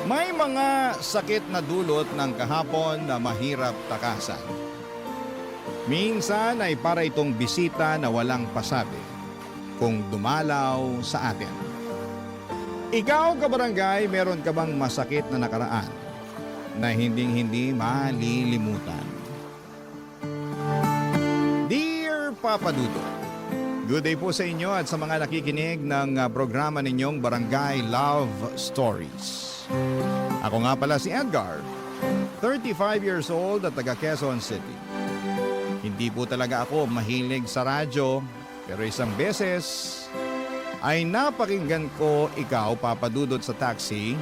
May mga sakit na dulot ng kahapon na mahirap takasan. Minsan ay para itong bisita na walang pasabi kung dumalaw sa atin. Ikaw, kabarangay, meron ka bang masakit na nakaraan na hinding-hindi malilimutan? Dear Papa Dudo, good day po sa inyo at sa mga nakikinig ng programa ninyong Barangay Love Stories. Ako nga pala si Edgar, 35 years old at taga Quezon City. Hindi po talaga ako mahilig sa radyo, pero isang beses ay napakinggan ko ikaw, Papa Dudut, sa taxi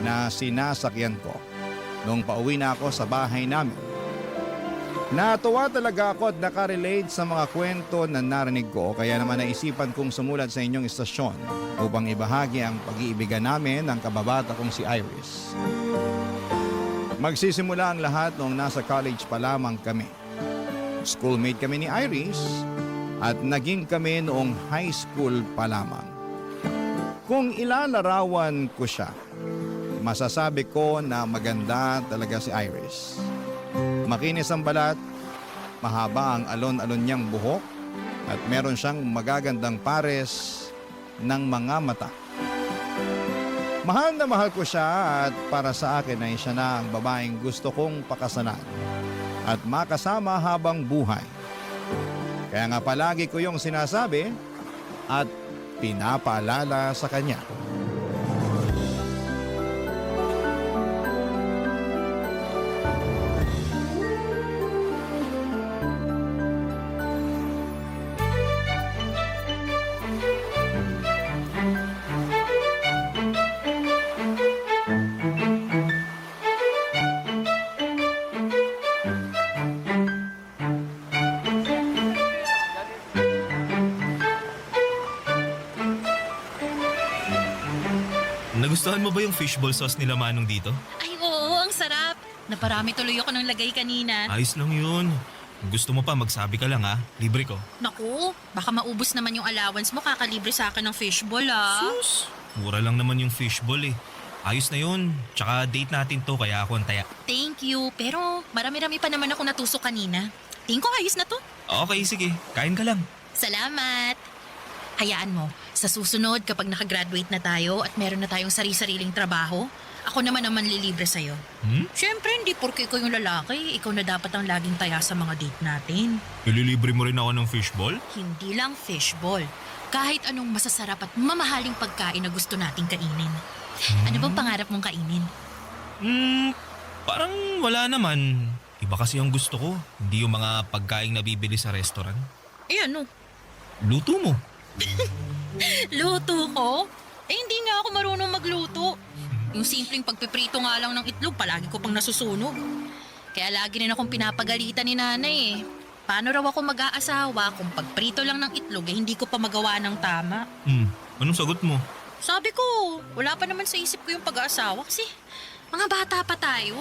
na sinasakyan ko nung pauwi na ako sa bahay namin. Natuwa talaga ako at nakarelate sa mga kwento na narinig ko, kaya naman naisipan kong sumulat sa inyong istasyon upang ibahagi ang pag-iibigan namin ng kababata kong si Iris. Magsisimula ang lahat noong nasa college pa lamang kami. Schoolmate kami ni Iris at naging kami noong high school pa lamang. Kung ilalarawan ko siya, masasabi ko na maganda talaga si Iris. Makinis ang balat, mahaba ang alon-alon niyang buhok, at meron siyang magagandang pares ng mga mata. Mahal na mahal ko siya at para sa akin ay siya na ang babaeng gusto kong pakasalan at makasama habang buhay. Kaya nga palagi ko yung sinasabi at pinapaalala sa kanya. Nagustuhan mo ba yung fishball sauce nila Manong dito? Ay oo, ang sarap. Naparami tuloy ako ng lagay kanina. Ayos lang yun. Kung gusto mo pa, magsabi ka lang ha. Libre ko. Naku, baka maubos naman yung allowance mo kakalibre sa akin ng fishball Sus! Mura lang naman yung fishball eh. Ayos na yun. Tsaka date natin to kaya ako ang taya. Thank you, pero marami-rami pa naman ako natusok kanina. Tingin ko ayos na to. Okay, sige. Kain ka lang. Salamat. Hayaan mo, sa susunod kapag nakagraduate na tayo at meron na tayong sari-sariling trabaho, ako naman ang manlilibre sa'yo. Siyempre, hindi porke ikaw yung lalaki, ikaw na dapat ang laging taya sa mga date natin. Ililibre mo rin ako ng fishball? Hindi lang fishball. Kahit anong masasarap at mamahaling pagkain na gusto nating kainin. Ano bang pangarap mong kainin? Parang wala naman. Iba kasi yung gusto ko. Hindi yung mga pagkain na bibili sa restaurant. Eh ano? Luto mo. Luto ko? Eh hindi nga ako marunong magluto. Yung simpleng pagpiprito nga lang ng itlog, palagi ko pang nasusunog. Kaya lagi rin akong pinapagalitan ni nanay eh. Paano raw ako mag-aasawa kung pagprito lang ng itlog eh hindi ko pa magawa ng tama? Anong sagot mo? Sabi ko, wala pa naman sa isip ko yung pag-aasawa kasi mga bata pa tayo.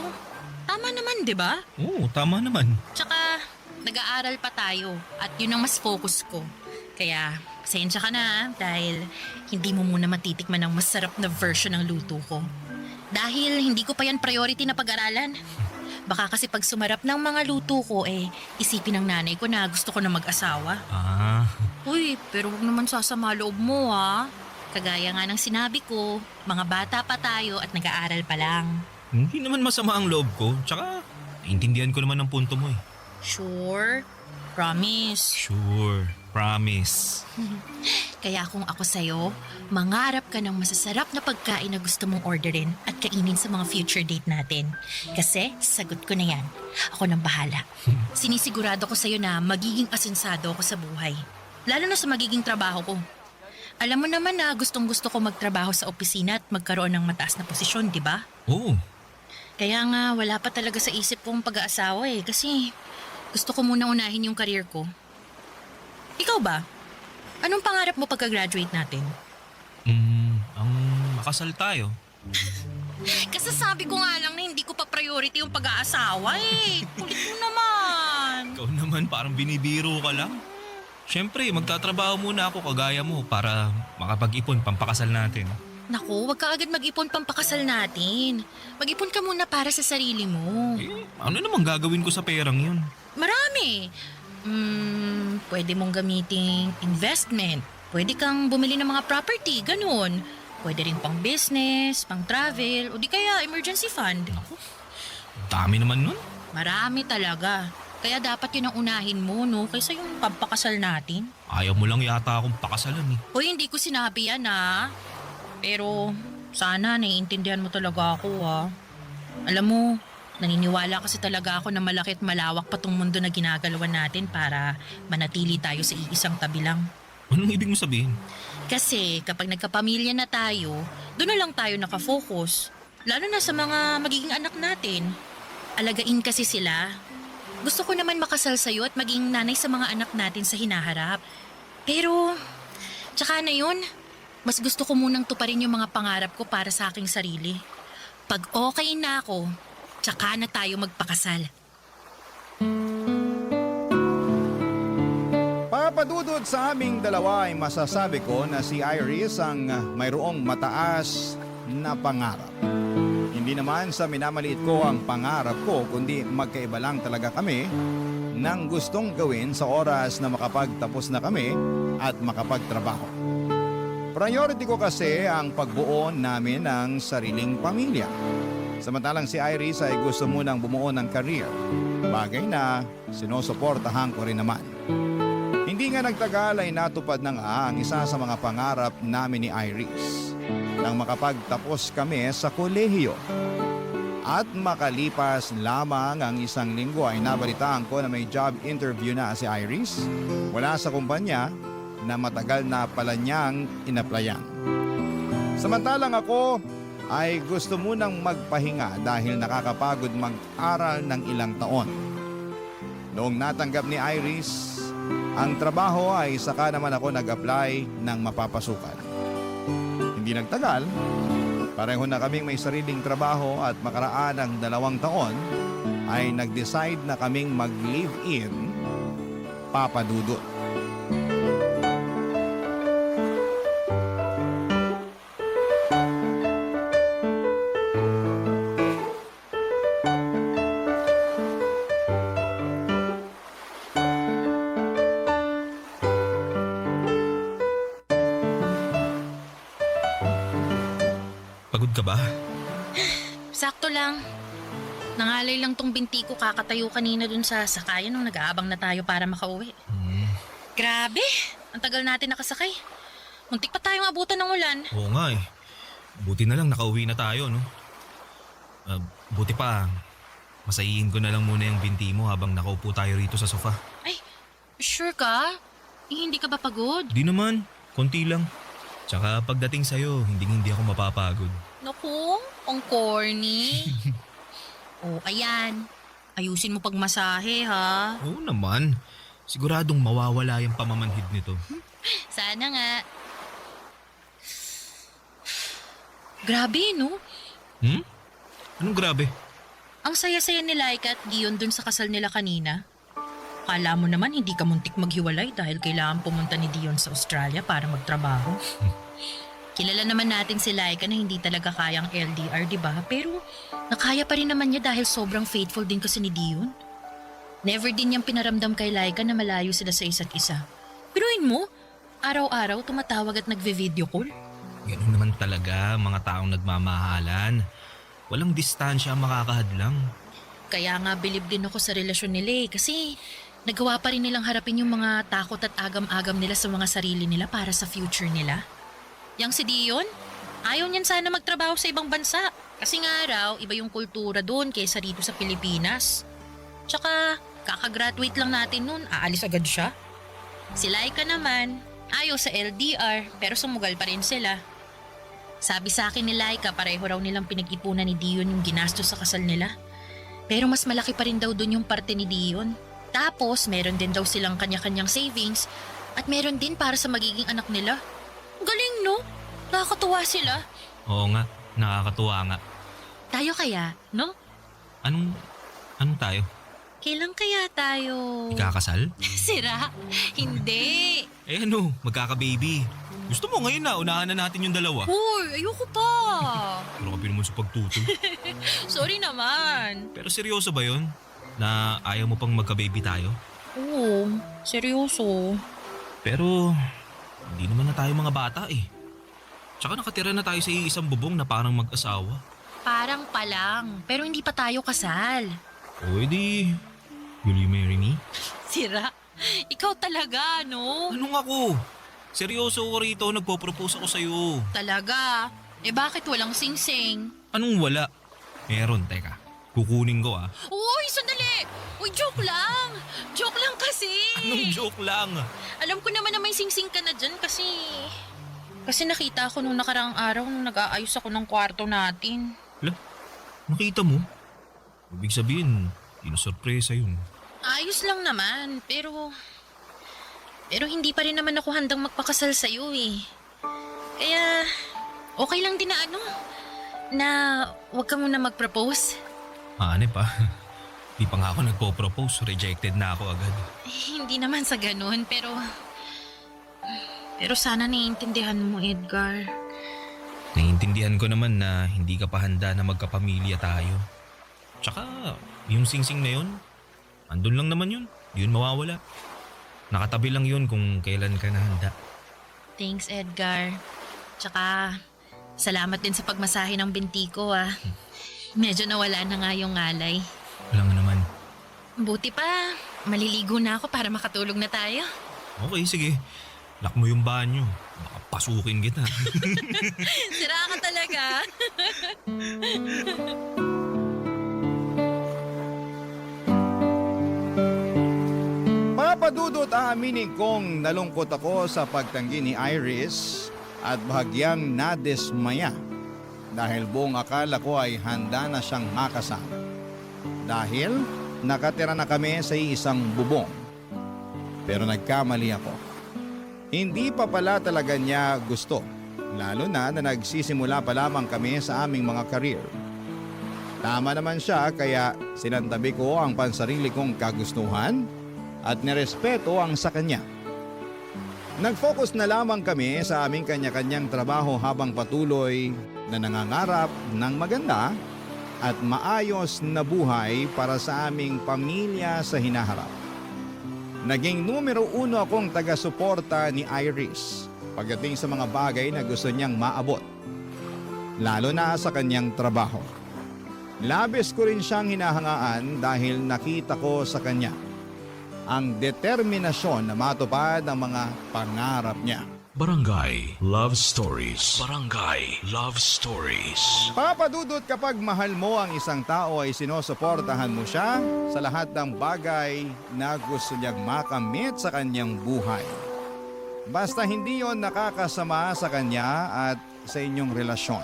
Tama naman, di ba? Oo, tama naman. Tsaka, nag-aaral pa tayo at yun ang mas focus ko. Kaya, pasensya ka na dahil hindi mo muna matitikman ang masarap na version ng luto ko. Dahil hindi ko pa yan priority na pag-aralan. Baka kasi pag sumarap ng mga luto ko isipin ng nanay ko na gusto ko na mag-asawa. Uy, pero huwag naman sasama loob mo ha. Kagaya nga ng sinabi ko, mga bata pa tayo at nag-aaral pa lang. Hindi naman masama ang loob ko. Tsaka, naintindihan ko naman ang punto mo eh. Sure? Promise? Sure. Promise. Kaya kung ako sa'yo, mangarap ka ng masasarap na pagkain na gusto mong orderin at kainin sa mga future date natin. Kasi sagot ko na yan. Ako nang bahala. Sinisigurado ko sa'yo na magiging asensado ako sa buhay. Lalo na sa magiging trabaho ko. Alam mo naman na gustong-gusto ko magtrabaho sa opisina at magkaroon ng mataas na posisyon, di ba? Oo. Kaya nga wala pa talaga sa isip kong pag-aasawa kasi gusto ko muna unahin yung career ko. Ikaw ba? Anong pangarap mo pagka-graduate natin? Ang makasal tayo. Kasasabi ko nga lang na hindi ko pa priority yung pag-aasawa Kulit mo naman. Ikaw naman parang binibiro ka lang. Siyempre, magtatrabaho muna ako kagaya mo para makapag-ipon pampakasal natin. Naku, wag ka agad mag-ipon pampakasal natin. Mag-ipon ka muna para sa sarili mo. Ano namang gagawin ko sa perang yun? Marami. Pwede mong gamiting investment. Pwede kang bumili ng mga property, ganun. Pwede rin pang business, pang travel, o di kaya emergency fund. Dami naman nun. Marami talaga. Kaya dapat yun ang unahin mo, no? Kaysa yung pampakasal natin. Ayaw mo lang yata akong pakasalan eh. Hoy, hindi ko sinabi yan, ha? Pero sana naiintindihan mo talaga ako, ha? Alam mo, naniniwala kasi talaga ako na malaki at malawak pa tong mundo na ginagalawan natin para manatili tayo sa iisang tabi lang. Anong ibig mo sabihin? Kasi kapag nagkapamilya na tayo, doon na lang tayo nakafocus. Lalo na sa mga magiging anak natin. Alagain kasi sila. Gusto ko naman makasal sa'yo at maging nanay sa mga anak natin sa hinaharap. Pero, tsaka na yun, mas gusto ko munang tuparin yung mga pangarap ko para sa aking sarili. Pag okay na ako, tsaka na tayo magpakasal. Papadudod sa aming dalawa ay masasabi ko na si Iris ang mayroong mataas na pangarap. Hindi naman sa minamaliit ko ang pangarap ko, kundi magkaiba lang talaga kami ng gustong gawin sa oras na makapagtapos na kami at makapagtrabaho. Priority ko kasi ang pagbuo namin ng sariling pamilya. Samantalang si Iris ay gusto munang bumuo ng career, bagay na sinusuportahan ko rin naman. Hindi nga nagtagal ay natupad na nga ang isa sa mga pangarap namin ni Iris nang makapagtapos kami sa kolehiyo. At makalipas lamang ang isang linggo ay nabalitaan ko na may job interview na si Iris mula sa kumpanya na matagal na pala niyang inaplayan. Samantalang ako ay gusto munang magpahinga dahil nakakapagod mag-aral ng ilang taon. Noong natanggap ni Iris ang trabaho ay saka naman ako nag-apply ng mapapasukan. Hindi nagtagal, pareho na kaming may sariling trabaho at makaraan ng 2 taon ay nag-decide na kaming mag-live-in, Papa Dudut. Pagod ka ba? Sakto lang. Nangalay lang tong binti ko kakatayo kanina dun sa sakayan nung nag-aabang na tayo para makauwi. Grabe! Ang tagal natin nakasakay. Muntik pa tayong abutan ng ulan. Oo nga eh. Buti na lang nakauwi na tayo, no? Buti pa, masayihin ko na lang muna yung binti mo habang nakaupo tayo rito sa sofa. Ay, sure ka? Hindi ka ba pagod? Di naman, konti lang. Tsaka pagdating sa'yo, hindi ako mapapagod. Naku, ang corny. Oh, ayan. Ayusin mo pagmasahe, ha? Oo naman. Siguradong mawawala yung pamamanhid nito. Sana nga. Grabe, no? Anong grabe? Ang saya-saya ni Laika at Gion dun sa kasal nila kanina. Kala mo naman hindi ka muntik maghiwalay dahil kailangan pumunta ni Dion sa Australia para magtrabaho. Kilala naman natin si Laika na hindi talaga kayang LDR, di ba? Pero nakaya pa rin naman niya dahil sobrang faithful din kasi ni Dion. Never din niyang pinaramdam kay Laika na malayo sila sa isa't isa. Piruin mo, araw-araw tumatawag at nagve-video call. Ganun naman talaga mga taong nagmamahalan. Walang distansya ang makakahadlang. Kaya nga bilib din ako sa relasyon nila kasi nagawa pa rin nilang harapin yung mga takot at agam-agam nila sa mga sarili nila para sa future nila. Yang si Dion, ayaw niyan sana magtrabaho sa ibang bansa kasi nga raw iba yung kultura doon kaysa rito sa Pilipinas. Tsaka kakagraduate lang natin noon, aalis agad siya. Si Laika naman, ayaw sa LDR pero sumugal pa rin sila. Sabi sa akin ni Laika pareho raw nilang pinag-ipunan ni Dion yung ginastos sa kasal nila. Pero mas malaki pa rin daw doon yung parte ni Dion. Tapos meron din daw silang kanya-kanyang savings at meron din para sa magiging anak nila. Galing, no? Nakakatuwa sila. Oo nga, nakakatuwa nga. Tayo kaya, no? Anong tayo? Kailan kaya tayo... Ikakasal? Sira? Hindi. Magkaka-baby. Gusto mo ngayon na, unahan na natin yung dalawa. Hoy, ayoko pa. Pero ka naman sa pagtutol. Sorry naman. Pero seryoso ba yun? Na ayaw mo pang magka-baby tayo? Oo, seryoso. Pero hindi naman na tayo mga bata eh. Tsaka nakatira na tayo sa isang bubong na parang mag-asawa. Parang pa lang, pero hindi pa tayo kasal. O edi, will you marry me? Sira, ikaw talaga, no? Anong ako? Seryoso ko rito, nagpo-propose ako sa'yo. Talaga? Eh bakit walang sing-sing? Anong wala? Meron, teka. Kukunin ko ah. Uy, sandali! Uy, joke lang! Joke lang kasi! Anong joke lang? Alam ko naman na may sing-sing ka na dyan kasi... Kasi nakita ko nung nakaraang araw nung nag-aayos ako ng kwarto natin. Hala, nakita mo? Ibig sabihin, sorpresa yun. Ayos lang naman, pero... Pero hindi pa rin naman ako handang magpakasal sa'yo eh. Kaya, okay lang din na na wag ka muna mag-propose. Ane pa. Di pa nga ako nagpo-propose, rejected na ako agad. Hindi naman sa ganun, pero... Pero sana naiintindihan mo, Edgar. Naiintindihan ko naman na hindi ka pa handa na magkapamilya tayo. Tsaka, yung singsing na yun, andun lang naman yun. Di yun mawawala. Nakatabi lang yun kung kailan ka na handa. Thanks, Edgar. Tsaka, salamat din sa pagmasahe ng binti ko ah. Medyo nawala na nga yung ngalay. Wala nga naman. Buti pa, maliligo na ako para makatulog na tayo. Okay, sige. Lock mo yung banyo. Baka pasukin kita. Sira ka talaga. Papadudot, aaminin kong nalungkot ako sa pagtanggi ni Iris at bahagyang nadismaya dahil buong akala ko ay handa na siyang makasama. Dahil nakatira na kami sa isang bubong. Pero nagkamali ako. Hindi pa pala talaga niya gusto, lalo na nagsisimula pa lamang kami sa aming mga career. Tama naman siya kaya sinantabi ko ang pansarili kong kagustuhan at nirespeto ang sa kanya. Nag-focus na lamang kami sa aming kanya-kanyang trabaho habang patuloy na nangangarap ng maganda at maayos na buhay para sa aming pamilya sa hinaharap. Naging numero 1 akong taga-suporta ni Iris pagdating sa mga bagay na gusto niyang maabot, lalo na sa kanyang trabaho. Labis ko rin siyang hinahangaan dahil nakita ko sa kanya ang determinasyon na matupad ang mga pangarap niya. Barangay Love Stories. Barangay Love Stories. Papadudot, kapag mahal mo ang isang tao ay sinusuportahan mo siya sa lahat ng bagay na gusto niyang makamit sa kanyang buhay. Basta hindi yon nakakasama sa kanya at sa inyong relasyon.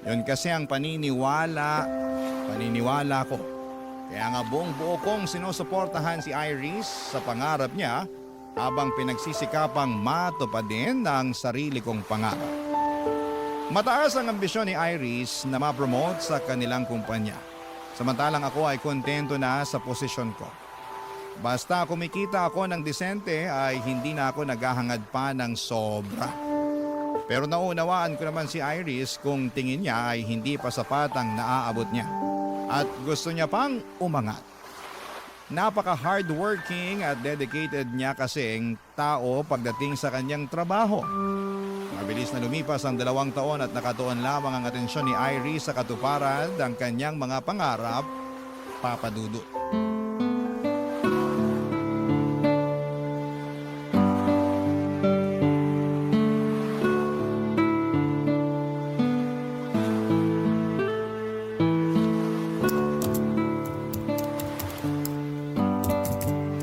Yun kasi ang paniniwala ko. Kaya nga buong buo kong sinusuportahan si Iris sa pangarap niya habang pinagsisikapang matupadin ang sarili kong pangarap. Mataas ang ambisyon ni Iris na ma-promote sa kanilang kumpanya. Samantalang ako ay kontento na sa posisyon ko. Basta kumikita ako ng disente ay hindi na ako naghahangad pa ng sobra. Pero naunawaan ko naman si Iris kung tingin niya ay hindi pa sapat ang naaabot niya. At gusto niya pang umangat. Napaka-hardworking at dedicated niya kasing tao pagdating sa kanyang trabaho. Mabilis na lumipas ang 2 taon at nakatuon lamang ang atensyon ni Iris sa katuparan ng kanyang mga pangarap, papadudot.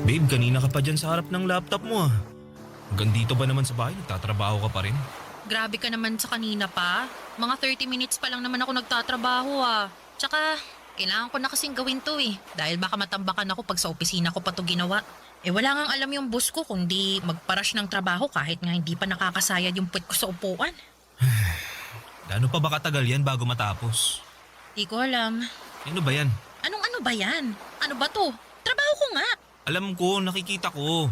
Babe, kanina ka pa dyan sa harap ng laptop mo ah. Hanggang dito ba naman sa bahay, nagtatrabaho ka pa rin? Grabe ka naman sa kanina pa. Mga 30 minutes pa lang naman ako nagtatrabaho ah. Tsaka, kailangan ko na kasing gawin to eh. Dahil baka matambakan ako pag sa opisina ko pa to ginawa. Eh wala ngang alam yung boss ko kundi magparash ng trabaho kahit nga hindi pa nakakasayad yung puwet ko sa upuan. Gaano pa ba katagal yan bago matapos? Di ko alam. Ano ba yan? Anong ano ba yan? Ano ba to? Trabaho ko nga. Alam ko, nakikita ko.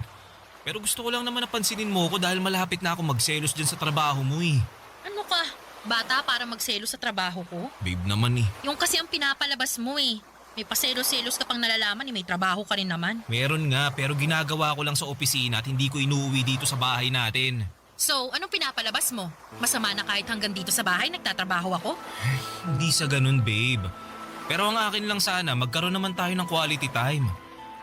Pero gusto ko lang naman napansinin mo ko dahil malapit na ako magselos dyan sa trabaho mo eh. Ano ka? Bata para magselo sa trabaho ko? Babe naman eh. Yung kasi ang pinapalabas mo eh. May paselos-selos ka pang nalalaman eh, may trabaho ka rin naman. Meron nga pero ginagawa ko lang sa opisina at hindi ko inuuwi dito sa bahay natin. So, anong pinapalabas mo? Masama na kahit hanggang dito sa bahay nagtatrabaho ako? Hindi sa ganun babe. Pero ang akin lang sana magkaroon naman tayo ng quality time.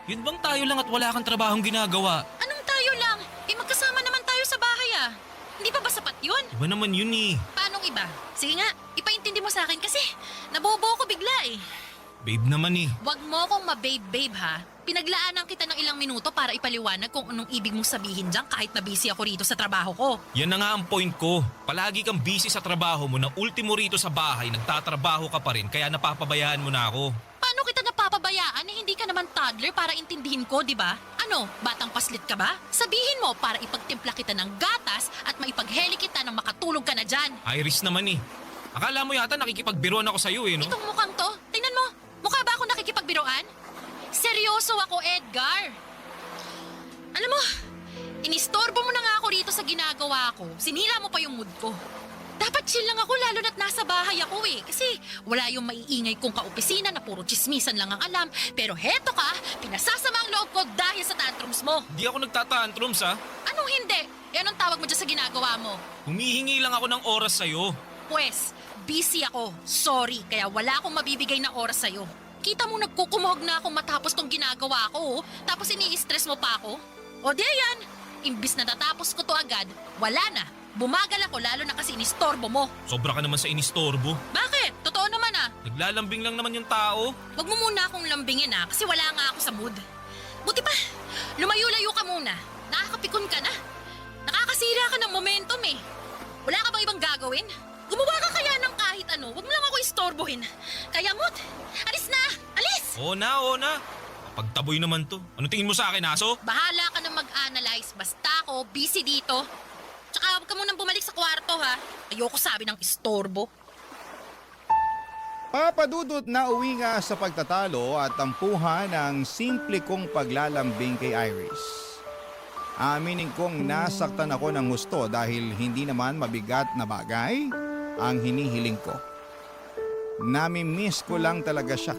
Yun bang tayo lang at wala kang trabahong ginagawa? Anong tayo lang? Eh magkasama naman tayo sa bahay ah. Hindi pa ba sapat yun? Iba naman yun eh. Paanong iba? Sige nga, ipaintindi mo sa akin kasi nabobo ko bigla eh. Babe naman eh. Huwag mo akong mababe-babe ha. Pinaglaanan kita ng ilang minuto para ipaliwanag kung anong ibig mong sabihin dyan kahit na busy ako rito sa trabaho ko. Yan na nga ang point ko. Palagi kang busy sa trabaho mo na ultimo rito sa bahay, nagtatrabaho ka pa rin kaya napapabayaan mo na ako. Paano kita napapabayaan eh hindi ka naman toddler para intindihin ko, di ba? Ano, batang paslit ka ba? Sabihin mo para ipagtimpla kita ng gatas at maipagheli kita nang makatulog ka na dyan. Iris naman eh. Akala mo yata nakikipagbiruan ako sa'yo eh, no? Itong mukhang to, tingnan mo, mukha ba ako nakikipagbiroan? Seryoso ako, Edgar. Alam mo, inistorbo mo na nga ako rito sa ginagawa ko. Sinira mo pa yung mood ko. Dapat chill lang ako lalo na't nasa bahay ako eh. Kasi wala yung maiingay kong kaopisina na puro chismisan lang ang alam. Pero heto ka, pinasasama ang loob ko dahil sa tantrums mo. Hindi ako nagtatantrums ha. Anong hindi? E anong tawag mo dyan sa ginagawa mo? Humihingi lang ako ng oras sa'yo. Pwes, busy ako. Sorry, kaya wala akong mabibigay na oras sa'yo. Kita mo nagkukumuhog na akong matapos tong ginagawa ko, oh. Tapos ini-stress mo pa ako? O di yan, imbis na tatapos ko to agad, wala na. Bumagal ako lalo na kasi inistorbo mo. Sobra ka naman sa inistorbo. Bakit? Totoo naman ah. Naglalambing lang naman yung tao. Huwag mo muna akong lambingin ah, kasi wala nga ako sa mood. Buti pa, lumayo-layo ka muna. Nakakapikon ka na. Nakakasira ka ng momentum eh. Wala ka bang ibang gagawin? Gumawa ka kaya ng kahit ano, huwag mo lang ako istorbohin. Kaya mood, alis na! Alis! Oo na. Pagtaboy naman to. Ano tingin mo sa akin, aso? Bahala ka na mag-analyze, basta ako busy dito. Tsaka huwag ka munang bumalik sa kwarto ha. Ayoko sabi ng istorbo. Papadudot na uwi nga sa pagtatalo at tampuhan ng simple kong paglalambing kay Iris. Aminin kong nasaktan ako ng gusto dahil hindi naman mabigat na bagay ang hinihiling ko. Nami-miss ko lang talaga siya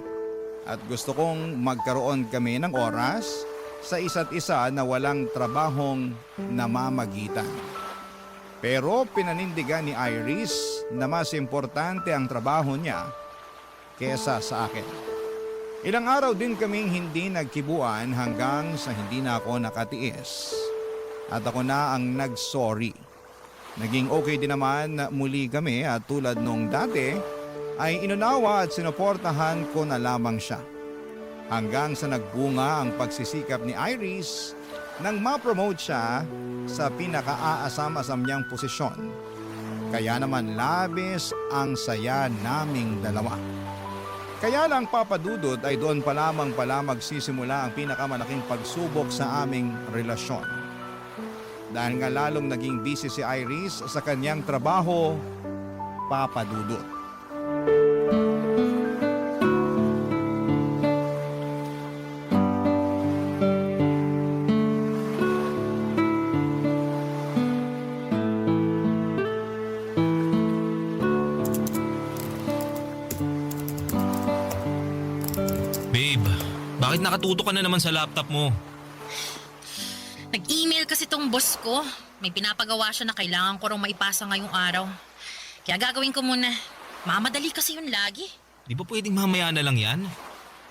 at gusto kong magkaroon kami ng oras sa isa't isa na walang trabahong namamagitan. Pero pinanindigan ni Iris na mas importante ang trabaho niya kesa sa akin. Ilang araw din kaming hindi nagkibuan hanggang sa hindi na ako nakatiis. At ako na ang nag-sorry. Naging okay din naman na muli kami at tulad nung dati ay inunawa at sinuportahan ko na lamang siya. Hanggang sa nagbunga ang pagsisikap ni Iris nang ma-promote siya sa pinaka-aasam-asam niyang posisyon. Kaya naman labis ang saya naming dalawa. Kaya lang papadudot ay doon pa lamang pala magsisimula ang pinakamalaking pagsubok sa aming relasyon. Dahil nga lalong naging busy si Iris sa kanyang trabaho, papadudot. Babe, bakit nakatuto ka na naman sa laptop mo? Nag-email kasi tong boss ko. May pinapagawa siya na kailangan ko raw maipasa ngayong araw. Kaya gagawin ko muna. Mamadali kasi yun lagi. Di ba pwedeng mamaya na lang yan?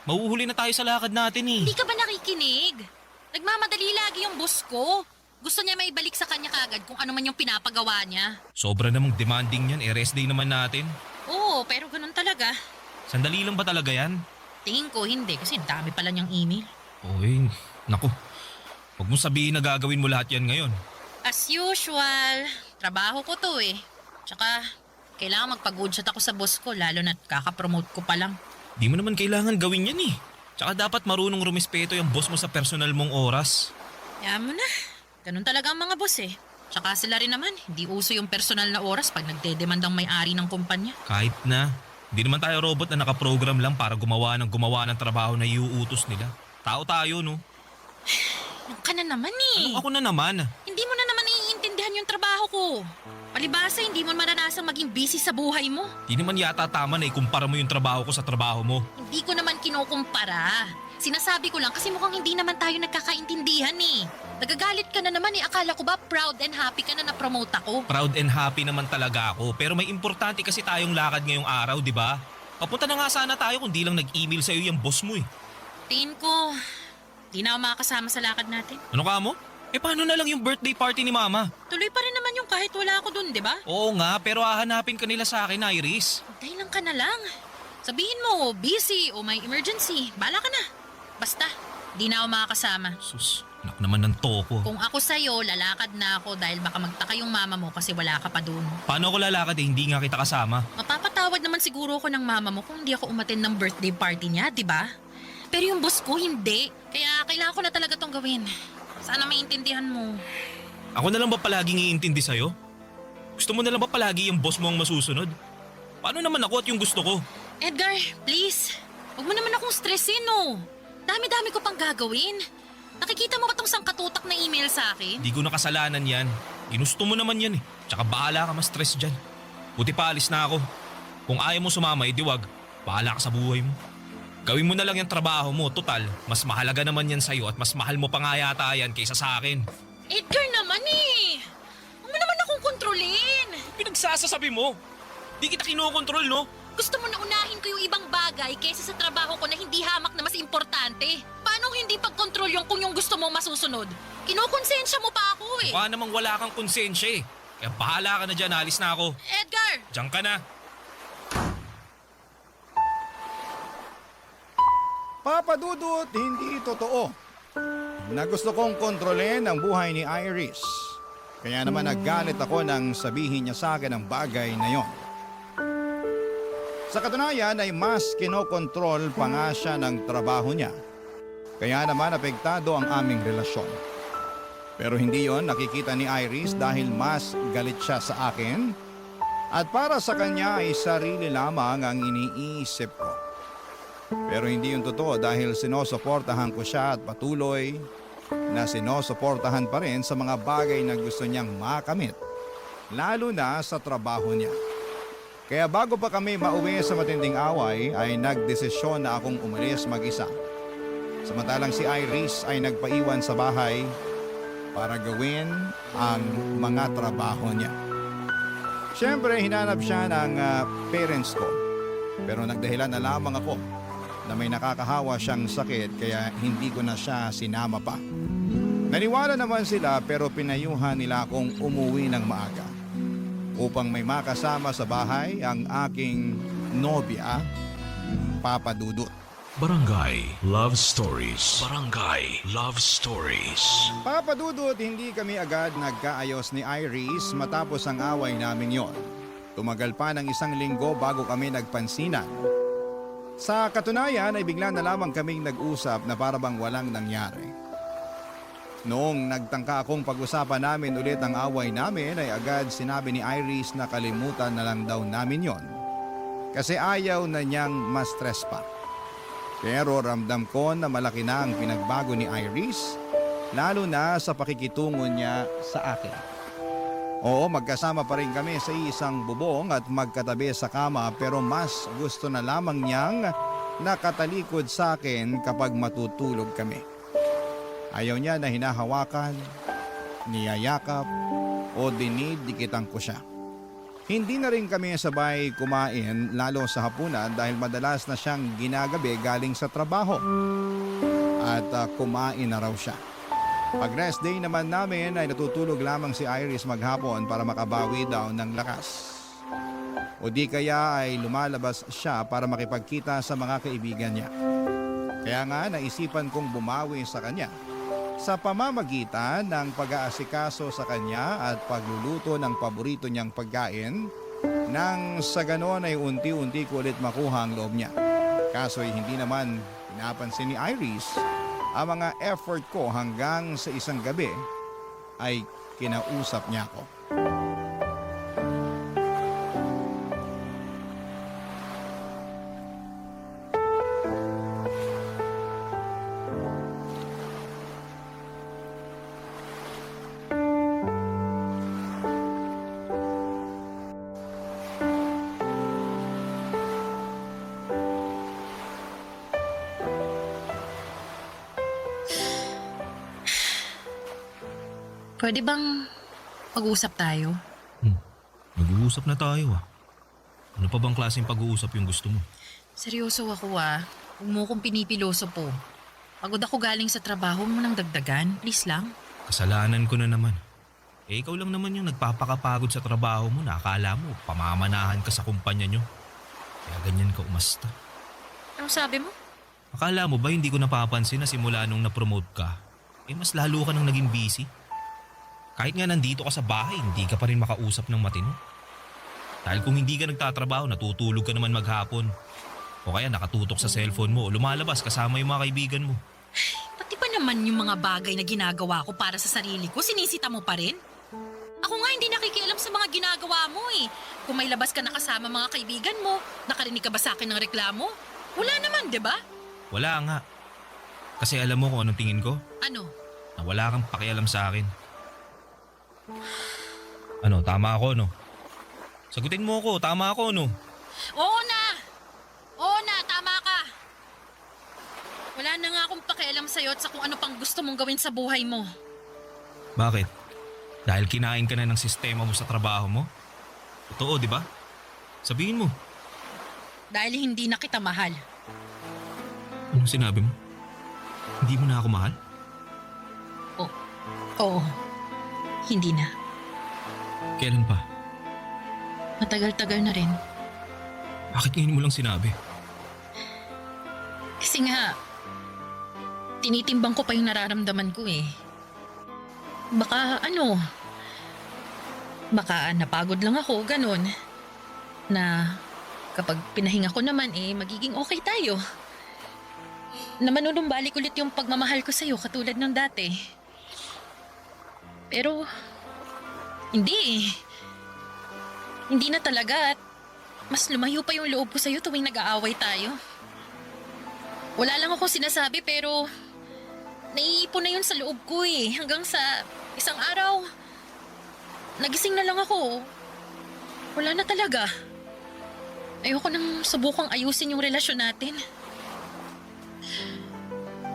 Mauhuli na tayo sa lakad natin eh. Hindi ka ba nakikinig? Nagmamadali lagi yung boss ko. Gusto niya may balik sa kanya kagad kung ano man yung pinapagawa niya. Sobra namang demanding yan, rest day naman natin. Oo, pero ganun talaga. Sandali lang ba talaga yan? Tingin ko hindi kasi dami pala niyang email. Oy, naku. Huwag mo sabihin na gagawin mo lahat yan ngayon. As usual, trabaho ko to eh. Tsaka, kailangan magpag-good shot ako sa boss ko lalo na't kakapromote ko pa lang. Di mo naman kailangan gawin yan eh. Tsaka dapat marunong rumispeto yung boss mo sa personal mong oras. Kaya mo na. Ganun talaga ang mga boss eh. Tsaka sila rin naman, hindi uso yung personal na oras pag nagdedemand ang may-ari ng kumpanya. Kahit na. Hindi naman tayo robot na nakaprogram lang para gumawa ng trabaho na iuutos nila. Tao tayo, no? Yung ka na naman eh. Ako na naman. Hindi mo na naman naiintindihan yung trabaho ko. Palibasa, hindi mo maranasang maging busy sa buhay mo. Di naman yata tama na ikumpara mo yung trabaho ko sa trabaho mo. Hindi ko naman kinukumpara. Sinasabi ko lang kasi mukhang hindi naman tayo nagkakaintindihan eh. Nagagalit ka na naman eh. Akala ko ba proud and happy ka na na-promote ako? Proud and happy naman talaga ako. Pero may importante kasi tayong lakad ngayong araw, di ba? Papunta na nga sana tayo kung di lang nag-email sa'yo yung boss mo eh. Tingin ko, di na ako makakasama sa lakad natin. Ano ka mo? Paano na lang yung birthday party ni Mama? Tuloy pa rin naman yung kahit wala ako dun, di ba? Oo nga, pero hahanapin ka nila sa akin, Iris. Hintay lang ka na lang. Sabihin mo, busy o may emergency. Bala ka na. Basta, di na ako makakasama. Sus, anak naman ng toko. Kung ako sa'yo, lalakad na ako dahil baka magtaka yung mama mo kasi wala ka pa dun. Paano ako lalakad hindi nga kita kasama? Mapapatawad naman siguro ko ng mama mo kung hindi ako umattend ng birthday party niya, di ba? Pero yung boss ko, hindi. Kaya kailangan ko na talaga tong gawin. Sana maintindihan mo. Ako na lang ba palaging iintindi sa'yo? Gusto mo na lang ba palagi yung boss mo ang masusunod? Paano naman ako at yung gusto ko? Edgar, please. Huwag mo naman akong stressin, no. Dami-dami ko pang gagawin. Nakikita mo ba tong sangkatutak na email sa akin? Di ko nakasalanan yan. Ginusto mo naman yan eh. Tsaka bahala ka ma-stress dyan. Buti pa alis na ako. Kung ayaw mo sumama, diwag. Bahala ka sa buhay mo. Gawin mo na lang yung trabaho mo. Total, mas mahalaga naman yan sa'yo at mas mahal mo pa nga yata yan kaysa sa akin. Edgar naman eh. Huwag mo naman akong kontrolin. Pinagsasasabi mo. Di kita kinokontrol, no? Gusto mo na unahin ko yung ibang bagay kaysa sa trabaho ko na hindi hamak na mas importante. Paano hindi pagkontrol yung kung yung gusto mo masusunod? Kinukonsensya mo pa ako eh. Mukha namang wala kang konsensya eh. Kaya bahala ka na dyan, alis na ako. Edgar! Diyan ka na. Papa Dudut, hindi totoo na gusto kong kontrolin ang buhay ni Iris. Kaya naman naggalit ako nang sabihin niya sa akin ang bagay na yon. Sa katunayan ay mas kinokontrol pa nga siya ng trabaho niya. Kaya naman apektado ang aming relasyon. Pero hindi yon nakikita ni Iris dahil mas galit siya sa akin at para sa kanya ay sarili lamang ang iniisip ko. Pero hindi yun totoo dahil sinusuportahan ko siya at patuloy na sinusuportahan pa rin sa mga bagay na gusto niyang makamit, lalo na sa trabaho niya. Kaya bago pa kami mauwi sa matinding away ay nagdesisyon na akong umalis mag-isa. Samantalang si Iris ay nagpaiwan sa bahay para gawin ang mga trabaho niya. Siyempre hinanap siya ng parents ko pero nagdahilan na lamang ako na may nakakahawa siyang sakit kaya hindi ko na siya sinama pa. Naniwala naman sila pero pinayuhan nila akong umuwi ng maaga upang may makasama sa bahay ang aking nobya, Papa Dudut. Barangay Love Stories. Barangay Love Stories. Papa Dudut, hindi kami agad nagkaayos ni Iris matapos ang away namin yon. Tumagal pa ng 1 linggo bago kami nagpansinan. Sa katunayan ay bigla na lamang kaming nag-usap na parabang walang nangyari. Noong nagtangka akong pag-usapan namin ulit ang away namin ay agad sinabi ni Iris na kalimutan na lang daw namin yon. Kasi ayaw na niyang ma-stress pa. Pero ramdam ko na malaki na ang pinagbago ni Iris, lalo na sa pakikitungo niya sa akin. Oo, magkasama pa rin kami sa isang bubong at magkatabi sa kama pero mas gusto na lamang niyang nakatalikod sa akin kapag matutulog kami. Ayaw niya na hinahawakan, niyayakap o dinidikitan ko siya. Hindi na rin kami sabay kumain lalo sa hapunan dahil madalas na siyang ginagabi galing sa trabaho. At kumain na raw siya. Pag rest day naman namin ay natutulog lamang si Iris maghapon para makabawi daw ng lakas. O di kaya ay lumalabas siya para makipagkita sa mga kaibigan niya. Kaya nga naisipan kong bumawi sa kanya sa pamamagitan ng pag-aasikaso sa kanya at pagluluto ng paborito niyang pagkain nang sa ganon ay unti-unti ko ulit makuha ang loob niya. Kaso'y hindi naman pinapansin ni Iris ang mga effort ko hanggang sa isang gabi ay kinausap niya ako. Pwede bang mag-usap tayo? Nag-uusap na tayo ah. Ano pa bang klaseng pag-uusap yung gusto mo? Seryoso ako ah. Huwag mo kong pinipiloso po. Pagod ako galing sa trabaho mo nang dagdagan. Please lang. Kasalanan ko na naman. Ikaw lang naman yung nagpapakapagod sa trabaho mo na akala mo pamamanahan ka sa kumpanya nyo. Kaya ganyan ka umasta. Anong sabi mo? Akala mo ba hindi ko napapansin na simula nung na-promote ka, mas lalo ka nang naging busy? Kahit nga nandito ka sa bahay, hindi ka pa rin makausap ng matino. Dahil kung hindi ka nagtatrabaho, natutulog ka naman maghapon. O kaya nakatutok sa cellphone mo o lumalabas kasama yung mga kaibigan mo. Pati ba naman yung mga bagay na ginagawa ko para sa sarili ko, sinisita mo pa rin? Ako nga hindi nakikialam sa mga ginagawa mo eh. Kung may labas ka na kasama mga kaibigan mo, nakarinig ka ba sa akin ng reklamo? Wala naman, di ba? Wala nga. Kasi alam mo kung anong tingin ko? Ano? Na wala kang pakialam sa akin. Ano, tama ako no? Sagutin mo ako, tama ako no? Oo na! Oo na, tama ka! Wala na nga akong pakialam sa'yo at sa kung ano pang gusto mong gawin sa buhay mo. Bakit? Dahil kinain ka na ng sistema mo sa trabaho mo? Totoo, di ba? Sabihin mo. Dahil hindi na kita mahal. Anong sinabi mo? Hindi mo na ako mahal? Oo, hindi na. Kailan pa? Matagal-tagal na rin. Bakit ngayon mo lang sinabi? Kasi nga, tinitimbang ko pa yung nararamdaman ko eh. Baka napagod lang ako, ganun. Na kapag pinahinga ko naman magiging okay tayo. Na manunumbalik ulit yung pagmamahal ko sa'yo katulad ng dati. Pero, hindi eh. Hindi na talaga at mas lumayo pa yung loob ko sa'yo tuwing nag-aaway tayo. Wala lang ako sinasabi pero naiipon na yun sa loob ko eh. Hanggang sa isang araw, nagising na lang ako. Wala na talaga. Ayoko nang subukang ayusin yung relasyon natin.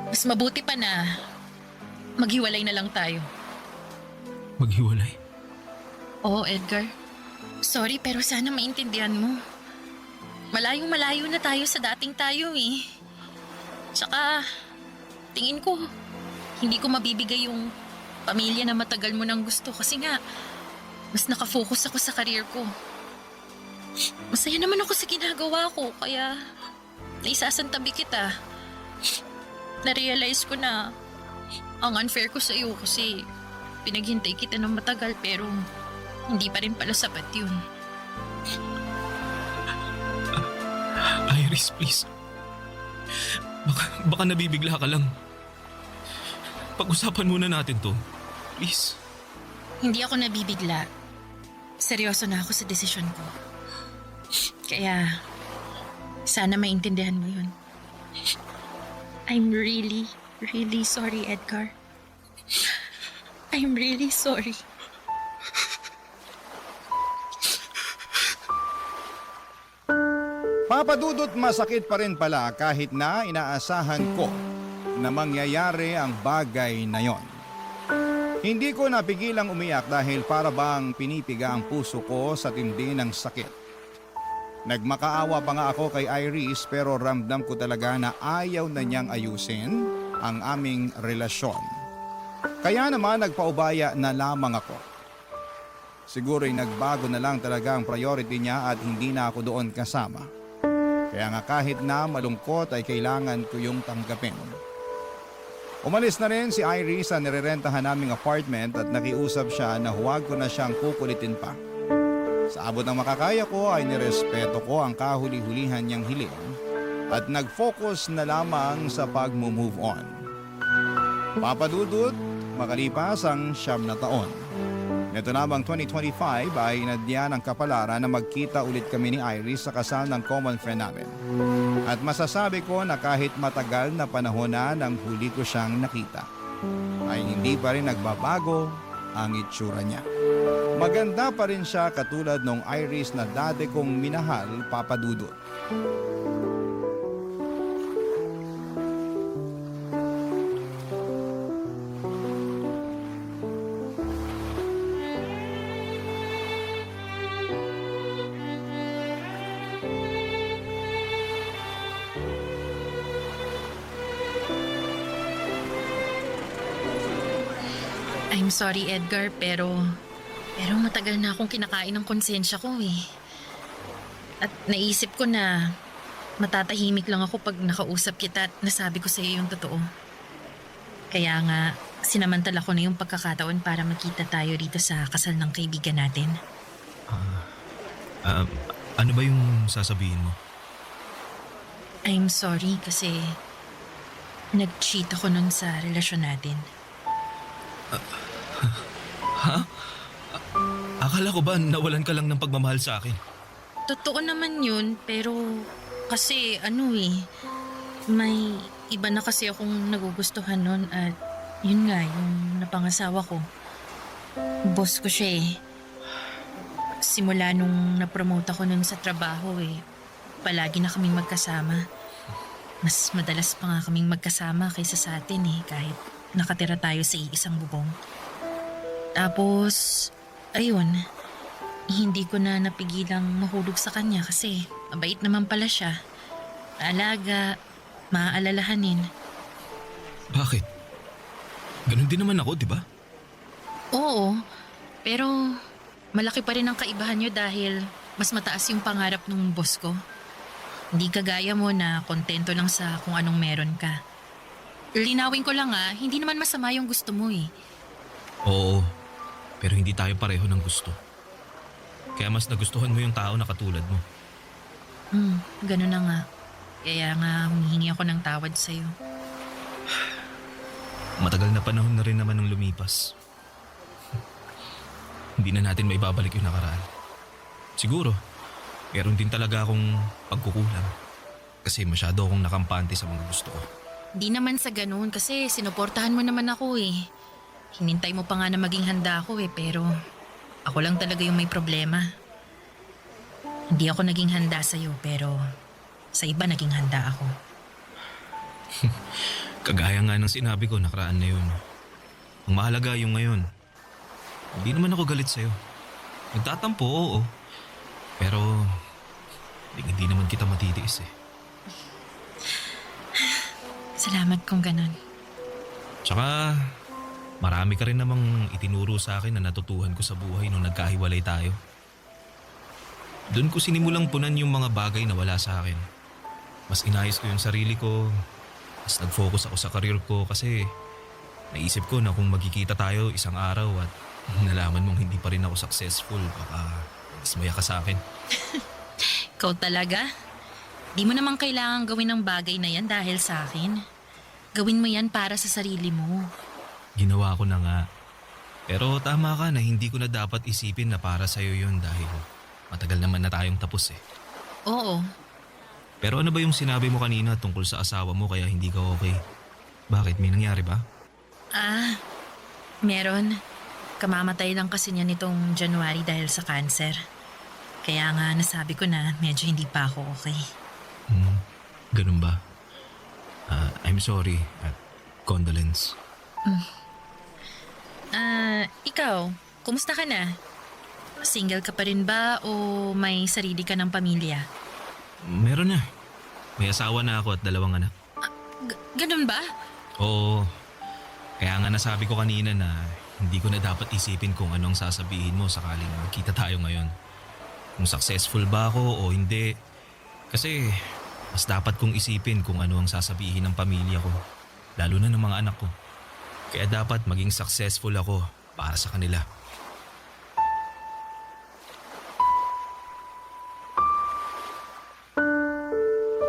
Mas mabuti pa na maghiwalay na lang tayo. Maghiwalay? Oo, Edgar. Sorry pero sana maintindihan mo. Malayong malayo na tayo sa dating tayo eh. Tsaka, tingin ko, hindi ko mabibigay yung pamilya na matagal mo nang gusto kasi nga, mas nakafocus ako sa career ko. Masaya naman ako sa ginagawa ko kaya naisasantabi kita. Na-realize ko na ang unfair ko sa iyo kasi pinaghintay kita ng matagal pero hindi pa rin pala sapat yun. Iris, please. Baka nabibigla ka lang. Pag-usapan muna natin to. Please. Hindi ako nabibigla. Seryoso na ako sa desisyon ko. Kaya, sana maintindihan mo yun. I'm really, really sorry, Edgar. I'm really sorry. Papadudot masakit pa rin pala kahit na inaasahan ko na mangyayari ang bagay na yon. Hindi ko napigilang umiyak dahil para bang pinipiga ang puso ko sa tindi ng sakit. Nagmakaawa pa nga ako kay Iris pero ramdam ko talaga na ayaw na niyang ayusin ang aming relasyon. Kaya naman nagpaubaya na lamang ako. Siguro'y nagbago na lang talaga ang priority niya at hindi na ako doon kasama. Kaya nga kahit na malungkot ay kailangan ko yung tanggapin. Umalis na rin si Iris sa nirerentahan naming apartment at nakiusap siya na huwag ko na siyang kukulitin pa. Sa abot ng makakaya ko ay nirespeto ko ang kahuli-hulihan niyang hiling at nag-focus na lamang sa pag-move on. Papadudot, makalipas ang 9 na taon. Nito namang 2025 ay nadya ng kapalaran na magkita ulit kami ni Iris sa kasal ng common friend namin. At masasabi ko na kahit matagal na panahon na nang huli ko siyang nakita, ay hindi pa rin nagbabago ang itsura niya. Maganda pa rin siya katulad nung Iris na dati kong minahal, Papadudot. I'm sorry, Edgar, pero matagal na akong kinakain ng konsensya ko eh. At naisip ko na matatahimik lang ako pag nakausap kita at nasabi ko sa iyo yung totoo. Kaya nga, sinamantala ko na yung pagkakataon para magkita tayo dito sa kasal ng kaibigan natin. Ano ba yung sasabihin mo? I'm sorry kasi nag-cheat ako nun sa relasyon natin. Akala ko ba nawalan ka lang ng pagmamahal sa akin? Totoo naman yun, pero kasi may iba na kasi akong nagugustuhan nun at yun nga, yung napangasawa ko. Boss ko siya eh. Simula nung napromote ako nun sa trabaho palagi na kaming magkasama. Mas madalas pa nga kaming magkasama kaysa sa atin kahit nakatira tayo sa iisang bubong. Tapos, ayun, hindi ko na napigilang mahulog sa kanya kasi mabait naman pala siya. Alaga, maaalalahanin. Bakit? Ganun din naman ako, di ba? Oo, pero malaki pa rin ang kaibahan niyo dahil mas mataas yung pangarap ng boss ko. Hindi kagaya mo na kontento lang sa kung anong meron ka. Linawin ko lang hindi naman masama yung gusto mo Oo, pero hindi tayo pareho ng gusto. Kaya mas nagustuhan mo yung tao na katulad mo. Ganun na nga. Kaya nga humihingi ako ng tawad sa'yo. Matagal na panahon na rin naman ang lumipas. Hindi na natin maibabalik yung nakaraan. Siguro, meron din talaga akong pagkukulang. Kasi masyado akong nakampante sa mga gusto ko. Di naman sa ganun kasi sinuportahan mo naman ako Hinintay mo pa nga na maging handa ako pero ako lang talaga yung may problema. Hindi ako naging handa sa'yo pero sa iba naging handa ako. Kagaya nga ng sinabi ko nakaraan na yun. Ang mahalaga yung ngayon. Hindi naman ako galit sa'yo. Nagtatampo, oo. Pero hindi naman kita matitiis Salamat kung ganun. Tsaka marami ka rin namang itinuro sa akin na natutuhan ko sa buhay nung nagkahiwalay tayo. Doon ko sinimulang punan yung mga bagay na wala sa akin. Mas inayos ko yung sarili ko. Mas nag-focus ako sa career ko kasi naisip ko na kung magkikita tayo isang araw at nalaman mong hindi pa rin ako successful, baka ismaya ka sa akin. Ikaw talaga? Di mo naman kailangan gawin ang bagay na yan dahil sa akin. Gawin mo yan para sa sarili mo. Ginawa ko na nga. Pero tama ka na hindi ko na dapat isipin na para sa'yo yun dahil matagal naman na tayong tapos Oo. Pero ano ba yung sinabi mo kanina tungkol sa asawa mo kaya hindi ka okay? Bakit? May nangyari ba? Meron. Kamamatay lang kasi niya nitong January dahil sa cancer. Kaya nga nasabi ko na medyo hindi pa ako okay. Ganun ba? I'm sorry at condolence. Ikaw, kumusta ka na? Single ka pa rin ba o may sarili ka ng pamilya? Meron na. May asawa na ako at 2 anak. Ganun ba? Oo. Kaya nga nasabi ko kanina na hindi ko na dapat isipin kung ano ang sasabihin mo sakaling magkita tayo ngayon. Kung successful ba ako o hindi. Kasi mas dapat kong isipin kung ano ang sasabihin ng pamilya ko. Lalo na ng mga anak ko. Kaya dapat maging successful ako para sa kanila.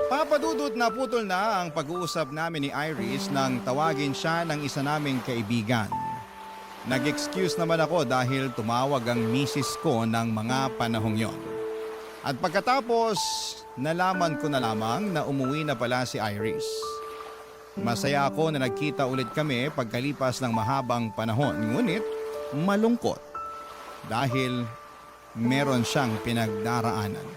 Papadudot na putol na ang pag-uusap namin ni Iris nang tawagin siya ng isa naming kaibigan. Nag-excuse naman ako dahil tumawag ang misis ko ng mga panahong yon. At pagkatapos, nalaman ko na lamang na umuwi na pala si Iris. Masaya ako na nagkita ulit kami pagkalipas ng mahabang panahon, ngunit malungkot dahil meron siyang pinagdaraanan.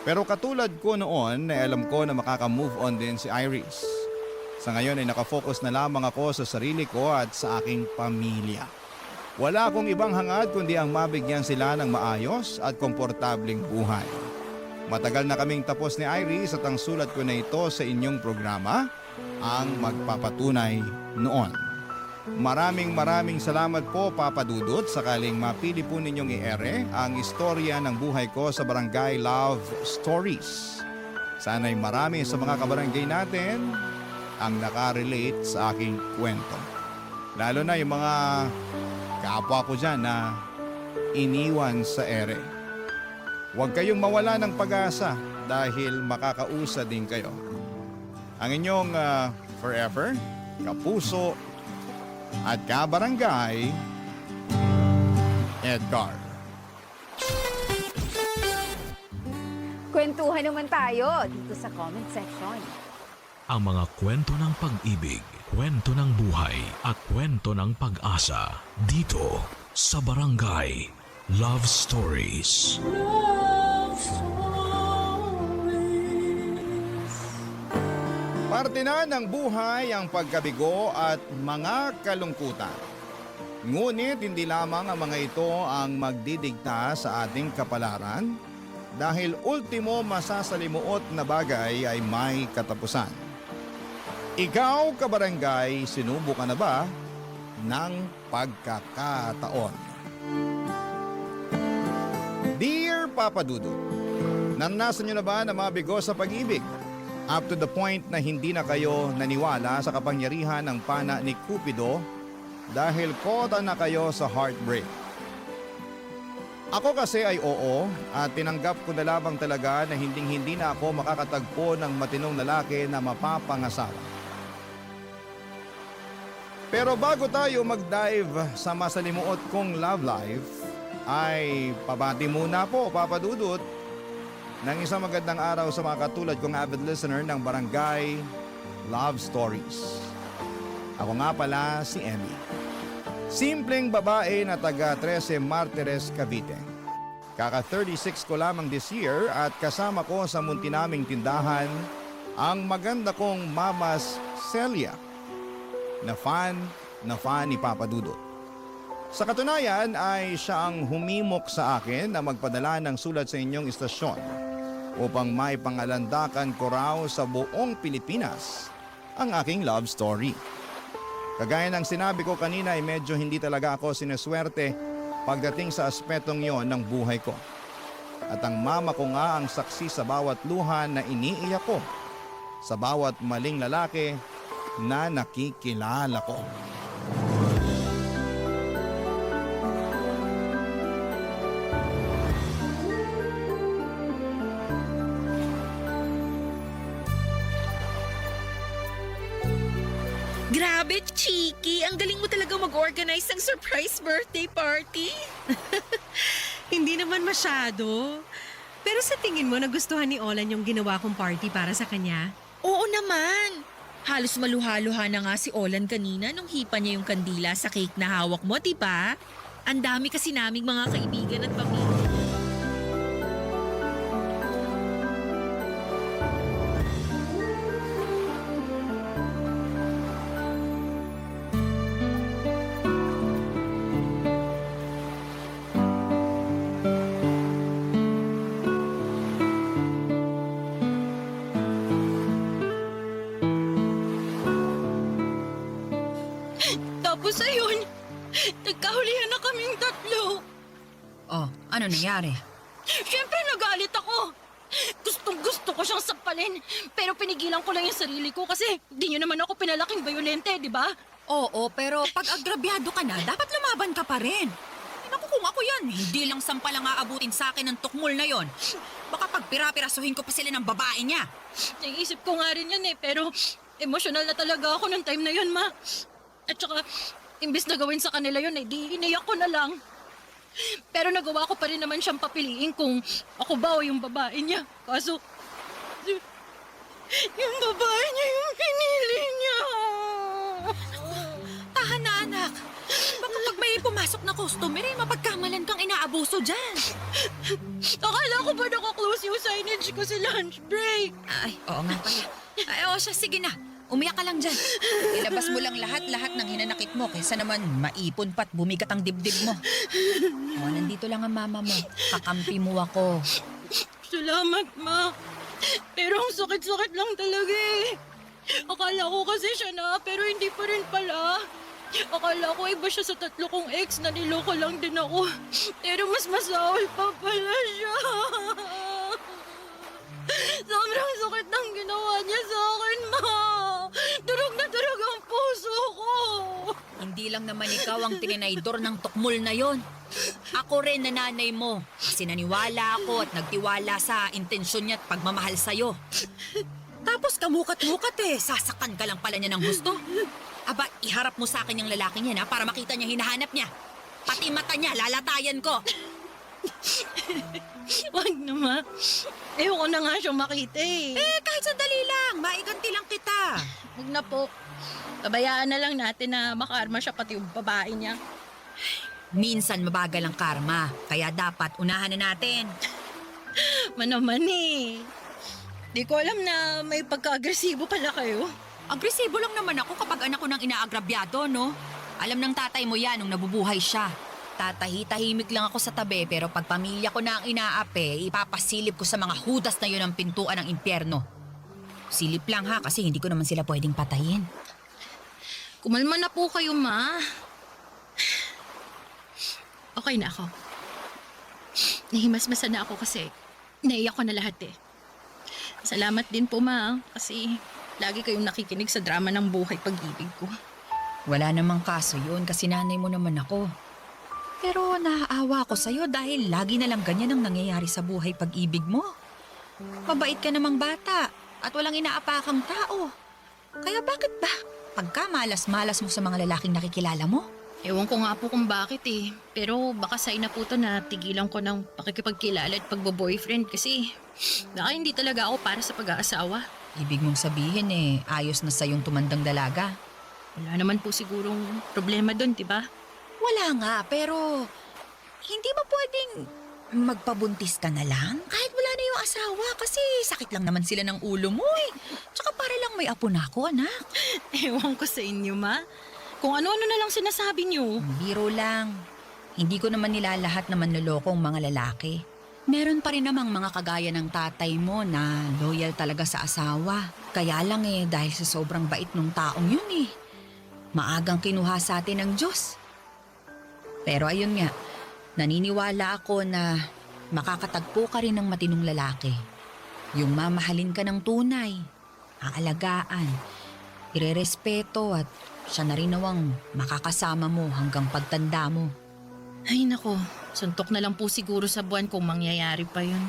Pero katulad ko noon, alam ko na makaka-move on din si Iris. Sa ngayon ay nakafocus na lamang ako sa sarili ko at sa aking pamilya. Wala akong ibang hangad kundi ang mabigyan sila ng maayos at komportabling buhay. Matagal na kaming tapos ni Iris at ang sulat ko na ito sa inyong programa ang magpapatunay noon. Maraming salamat po Papa Dudut sakaling mapili po ninyong i-ere ang istorya ng buhay ko sa Barangay Love Stories. Sana'y marami sa mga kabarangay natin ang nakarelate sa aking kwento. Lalo na yung mga kapwa ko dyan na iniwan sa ere. Huwag kayong mawala ng pag-asa dahil makakausa din kayo. Ang inyong forever, kapuso, at kabarangay, Edgar. Kwentuhan naman tayo dito sa comment section. Ang mga kwento ng pag-ibig, kwento ng buhay, at kwento ng pag-asa dito sa Barangay Love Stories. Parte na ng buhay ang pagkabigo at mga kalungkutan. Ngunit hindi lamang ang mga ito ang magdidikta sa ating kapalaran dahil ultimo masasalimuot na bagay ay may katapusan. Ikaw, kabarangay, sinubukan na ba ng pagkakataon? Dear Papa Dudu, naranasan niyo na ba na mabigo sa pag-ibig? Up to the point na hindi na kayo naniwala sa kapangyarihan ng pana ni Cupido dahil kota na kayo sa heartbreak. Ako kasi ay oo at tinanggap ko na lamang talaga na hindi na ako makakatagpo ng matinong lalaki na mapapangasawa. Pero bago tayo mag-dive sa masalimuot kong love life, ay pabati muna po Papa Dudut ng isang magandang araw sa mga katulad kong avid listener ng Barangay Love Stories. Ako nga pala si Emmy. Simpleng babae na taga 13 Martires, Cavite. Kaka 36 ko lamang this year at kasama ko sa munti naming tindahan ang maganda kong Mamas Celia na fan ni Papa Dudut. Sa katunayan ay siya ang humimok sa akin na magpadala ng sulat sa inyong istasyon upang maipangalandakan ko raw sa buong Pilipinas ang aking love story. Kagaya ng sinabi ko kanina ay medyo hindi talaga ako sineswerte pagdating sa aspetong yon ng buhay ko. At ang mama ko nga ang saksi sa bawat luha na iniiyak ko, sa bawat maling lalaki na nakikilala ko. Grabe, Chiki! Ang galing mo talaga mag-organize ng surprise birthday party. Hindi naman masyado. Pero sa tingin mo, nagustuhan ni Olan yung ginawa kong party para sa kanya? Oo naman. Halos maluha-luha na nga si Olan kanina nung hipa niya yung kandila sa cake na hawak mo, diba? Ang dami kasi naming mga kaibigan at pamilya. Tapos ayun, nagkahulihan na kaming tatlo. Oh, ano nangyari? Siyempre nagalit ako. Gustong-gusto ko siyang sampalin. Pero pinigilan ko lang yung sarili ko kasi di niyo naman ako pinalaking bayolente, di ba? Oo, pero pag agrabyado ka na, dapat lumaban ka pa rin. Naku, kung ako yan, hindi lang sampal ang aabutin sa akin ng tukmol na yon. Baka pag pirapirasuhin ko pa sila ng babae niya. Naisip ko nga rin yan pero emosyonal na talaga ako nung time na yun, ma. At saka, imbis na gawin sa kanila yun, di iniyak ko na lang. Pero nagawa ko pa rin naman siyang papiliin kung ako ba o yung babae niya. Kaso, yung babae niya yung pinili niya. Tahan na, anak. Baka pag may pumasok na customer, mapagkamalan kang inaabuso dyan. Akala ko ba naka-close yung signage ko sa lunch break? Ay, oo nga pala. Ay, oo siya, sige na. Umiyak ka lang dyan. Ilabas mo lang lahat-lahat ng hinanakit mo kaysa naman maipon pa't bumigat ang dibdib mo. O, nandito lang ang mama mo. Kakampi mo ako. Salamat, ma. Pero ang sakit-sakit lang talaga eh. Akala ko kasi siya na, pero hindi pa rin pala. Akala ko iba siya sa 3 kong ex na niloko lang din ako. Pero mas masawal pa pala siya. Sobrang sakit ng ginawa niya sa akin, ma. Durog na durog ang puso ko. Hindi lang naman ikaw ang tininaydor ng tukmol na yon. Ako rin na nanay mo. Kasi naniwala ako at nagtiwala sa intensyon niya at pagmamahal sa'yo. Tapos kamukat-mukat sasakan ka lang pala niya ng gusto. Aba, iharap mo sa akin yung lalaking yan para makita niya hinahanap niya. Pati mata niya, lalatayan ko. Wag na, ma. Ayoko na nga siya makita Kahit sandali lang, maiganti lang kita. Wag na po. Pabayaan na lang natin na makarma siya pati yung babae niya. Minsan mabagal ang karma, kaya dapat unahan na natin. Manaman Di ko alam na may pagka-agresibo pala kayo. Agresibo lang naman ako kapag anak ko nang inaagrabyado, no? Alam ng tatay mo yan nung nabubuhay siya. Tatahi-tahimik lang ako sa tabi pero pag pamilya ko na ang inaape, ipapasilip ko sa mga hudas na yun ang pintuan ng impyerno. Silip lang ha kasi hindi ko naman sila pwedeng patayin. Kumalma na po kayo, ma. Okay na ako. Nahimasmasan na ako kasi naiyak ko na lahat Salamat din po, ma. Kasi lagi kayong nakikinig sa drama ng buhay pag-ibig ko. Wala namang kaso yun kasi nanay mo naman ako. Pero naaawa ko sa'yo dahil lagi na lang ganyan ang nangyayari sa buhay pag-ibig mo. Mabait ka namang bata at walang inaapakang tao. Kaya bakit ba pagka malas-malas mo sa mga lalaking nakikilala mo? Ewan ko nga po kung bakit Pero baka sign na po to na tigilan ko ng pakikipagkilala at pagbo-boyfriend kasi baka hindi talaga ako para sa pag-aasawa. Ibig mong sabihin ayos na sa'yong tumandang dalaga. Wala naman po sigurong problema doon, diba? Wala nga, pero hindi ba pwedeng magpabuntis ka na lang? Kahit wala na yung asawa kasi sakit lang naman sila ng ulo mo Tsaka para lang may apo na ako, anak. Ewan ko sa inyo, ma. Kung ano-ano na lang sinasabi niyo. Biro lang. Hindi ko naman nila lahat na manlolokong mga lalaki. Meron pa rin namang mga kagaya ng tatay mo na loyal talaga sa asawa. Kaya lang dahil sa sobrang bait nung taong yun maagang kinuha sa atin ng Diyos. Pero ayun nga, naniniwala ako na makakatagpo ka rin ng matinong lalaki. Yung mamahalin ka ng tunay, aalagaan, irerespeto at siya na rin nawang makakasama mo hanggang pagtanda mo. Ay nako, suntok na lang po siguro sa buwan kung mangyayari pa yun.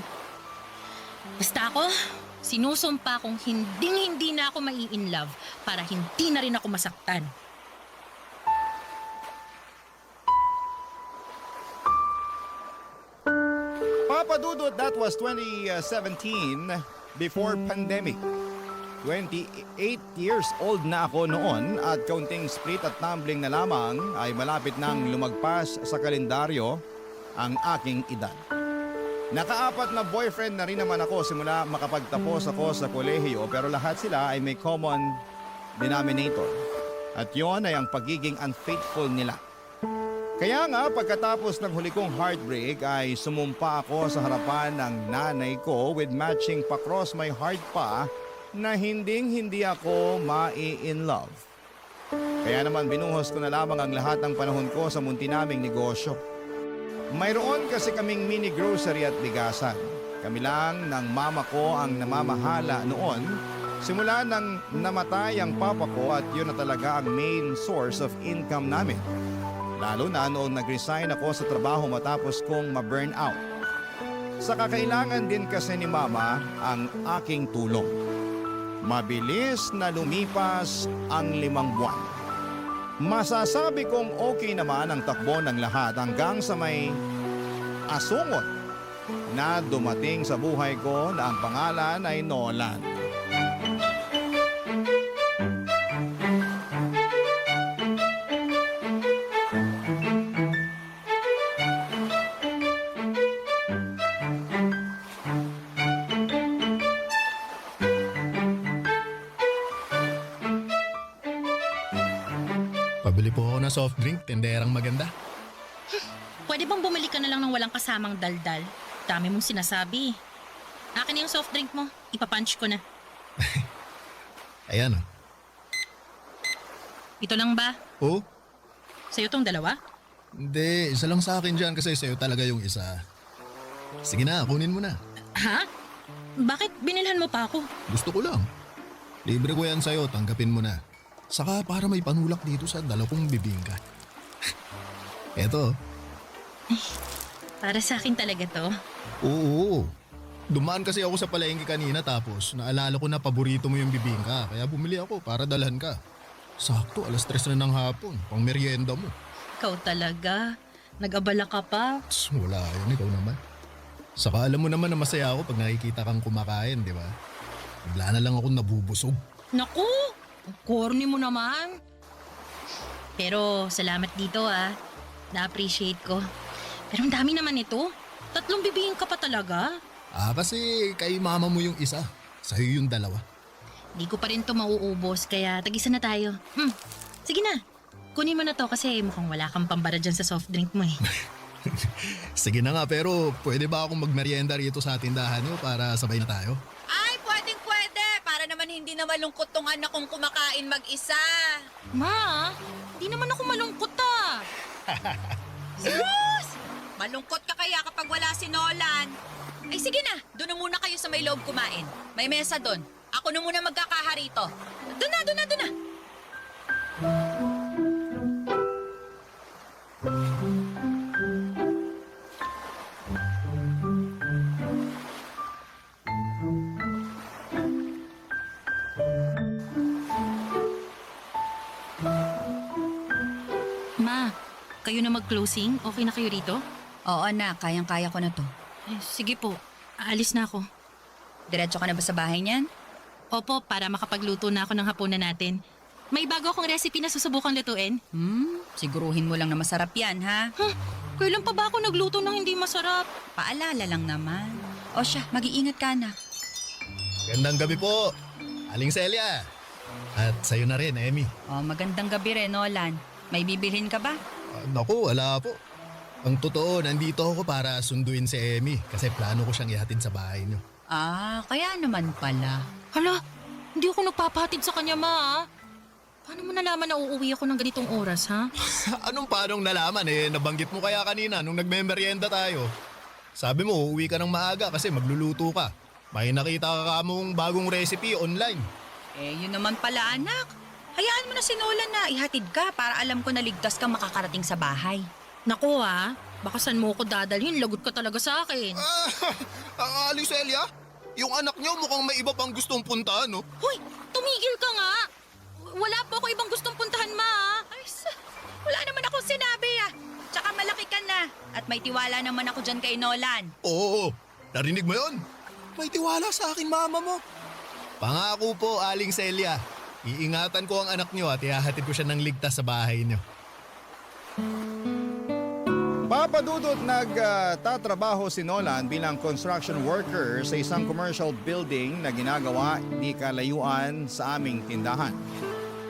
Basta ako, sinusumpa kong hindi na ako mai-inlove para hindi na rin ako masaktan. Papa Dudut, that was 2017 before pandemic. 28 years old na ako noon at kaunting split at tumbling na lamang ay malapit nang lumagpas sa kalendaryo ang aking edad. Naka-4 na boyfriend na rin naman ako simula makapagtapos ako sa kolehiyo pero lahat sila ay may common denominator. At yon ay ang pagiging unfaithful nila. Kaya nga pagkatapos ng huli kong heartbreak ay sumumpa ako sa harapan ng nanay ko with matching pa-cross my heart pa na hindi ako mai-in love. Kaya naman binuhos ko na lamang ang lahat ng panahon ko sa munti naming negosyo. Mayroon kasi kaming mini grocery at bigasan. Kami lang ng mama ko ang namamahala noon simula nang namatay ang papa ko at yun na talaga ang main source of income namin. Lalo na noong nag-resign ako sa trabaho matapos kong ma-burn out. Sa kakailangan din kasi ni mama ang aking tulong. Mabilis na lumipas ang 5 buwan. Masasabi kong okay naman ang takbo ng lahat hanggang sa may asungot na dumating sa buhay ko na ang pangalan ay Nolan. Pabili po ako ng soft drink, tinderang maganda. Pwede bang bumili ka na lang ng walang kasamang daldal? Dami mong sinasabi. Akin na yung soft drink mo. Ipapunch ko na. Ayan o. Ito lang ba? Oh, Sa'yo tong dalawa? Hindi, isa lang sa akin dyan kasi sa'yo talaga yung isa. Sige na, kunin mo na. Ha? Bakit binilhan mo pa ako? Gusto ko lang. Libre ko yan sa'yo, tanggapin mo na. Saka para may panulak dito sa dalawang bibingka. Eto, Para sa akin talaga to. oo. Dumaan kasi ako sa palengke kanina tapos naalala ko na paborito mo yung bibingka. Kaya bumili ako para dalhan ka. Sakto, 3:00 na ng hapon. Pang merienda mo. Ikaw talaga. Nag-abala ka pa. Tss, wala yun, ikaw naman. Saka alam mo naman na masaya ako pag nakikita kang kumakain, di ba? Bigla na lang ako nabubusog. Naku! Ang corny mo naman. Pero salamat dito Na-appreciate ko. Pero ang dami naman ito. 3 bibingin ka pa talaga. Kasi kay mama mo yung isa. Sa'yo yung dalawa. Di ko pa rin to mauubos kaya tagisa na tayo. Sige na. Kunin mo na to kasi mukhang wala kang pambara dyan sa soft drink mo eh. Sige na nga, pero pwede ba akong magmerienda rito sa tindahan niyo para sabay na tayo? Ay, pwede. Para naman hindi na malungkot tong anak kong kumakain mag-isa. Ma, di naman ako malungkot Sus! Malungkot ka kaya kapag wala si Nolan. Ay sige na, doon na muna kayo sa may loob kumain. May mesa doon. Ako na muna magkakaha rito. Doon na. Ma, kayo na mag-closing? Okay na kayo rito? Oo na, kayang-kaya ko na to. Sige po, aalis na ako. Diretso ka na ba sa bahay niyan? Opo, para makapagluto na ako ng hapunan natin. May bago akong recipe na susubukang lutuin. Siguruhin mo lang na masarap yan, ha? Kailan pa ba ako nagluto ng hindi masarap? Paalala lang naman. O siya, mag-iingat ka na. Gandang gabi po, Aling Celia. At sa'yo na rin, Emmy. O, magandang gabi rin, Nolan. May bibilhin ka ba? Naku, wala po. Ang totoo, nandito ako para sunduin si Emmy kasi plano ko siyang ihatid sa bahay niyo. Kaya naman pala. Hala, hindi ako nagpapahatid sa kanya, Ma. Paano mo nalaman na uuwi ako ng ganitong oras, ha? Anong paanong nalaman nabanggit mo kaya kanina nung nagmemeryenda tayo. Sabi mo, uuwi ka ng maaga kasi magluluto ka. May nakita ka mong bagong recipe online. Yun naman pala, anak. Hayaan mo na si Nolan na ihatid ka para alam ko na ligtas kang makakarating sa bahay. Naku, baka saan mo ako dadalhin? Lagot ka talaga sa akin. Aling Celia, yung anak niyo mukhang may iba pang gustong puntahan, no? Hoy, tumigil ka nga! Wala po ako ibang gustong puntahan, Ma. Wala naman akong sinabi, Tsaka malaki ka na. At may tiwala naman ako dyan kay Nolan. Oo, narinig mo yun? May tiwala sa akin, mama mo. Pangako po, Aling Celia. Iingatan ko ang anak niyo at ihahatid ko siya ng ligtas sa bahay niyo. Papa Dudut, nagtatrabaho si Nolan bilang construction worker sa isang commercial building na ginagawa di kalayuan sa aming tindahan.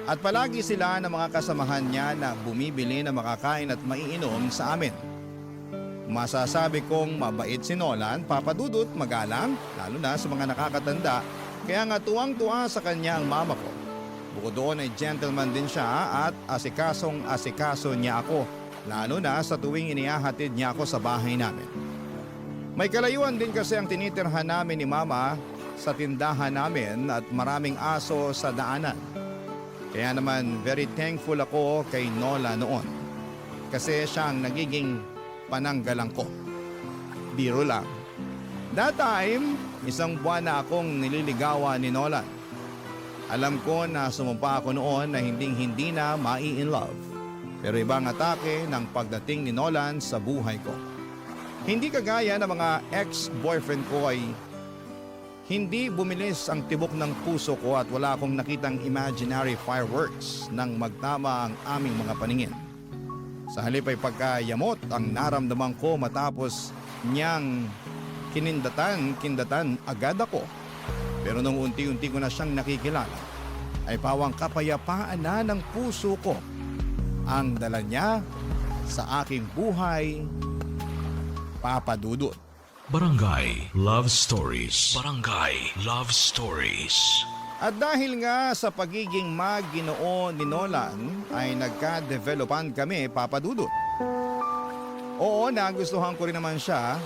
At palagi sila ng mga kasamahan niya na bumibili na makakain at maiinom sa amin. Masasabi kong mabait si Nolan, Papa Dudut, magalang, lalo na sa mga nakakatanda, kaya nga tuwang-tuwa sa kanya ang mama ko. Bukod doon ay gentleman din siya at asikasong-asikaso niya ako, lalo na sa tuwing inihahatid niya ako sa bahay namin. May kalayuan din kasi ang tinitirhan namin ni Mama sa tindahan namin at maraming aso sa daanan. Kaya naman very thankful ako kay Nola noon kasi siya ang nagiging pananggalang ko. Biro lang. That time, 1 buwan na akong nililigawan ni Nolan. Alam ko na sumumpa ako noon na hindi na mai-in love. Pero ibang atake ng pagdating ni Nolan sa buhay ko. Hindi kagaya ng mga ex-boyfriend ko ay hindi bumilis ang tibok ng puso ko at wala akong nakitang imaginary fireworks nang magtama ang aming mga paningin. Sa halip ay pagkayamot ang naramdaman ko matapos niyang kindatan agad ako. Pero nung unti-unti ko na siyang nakikilala, ay pawang kapayapaan na ng puso ko ang dala niya sa aking buhay, Papa Dudut. Barangay Love Stories. Barangay Love Stories. At dahil nga sa pagiging mag-Ginoo ni Nolan ay nagka-developan kami, Papa Dudut. Oo, nagustuhan ko rin naman siya,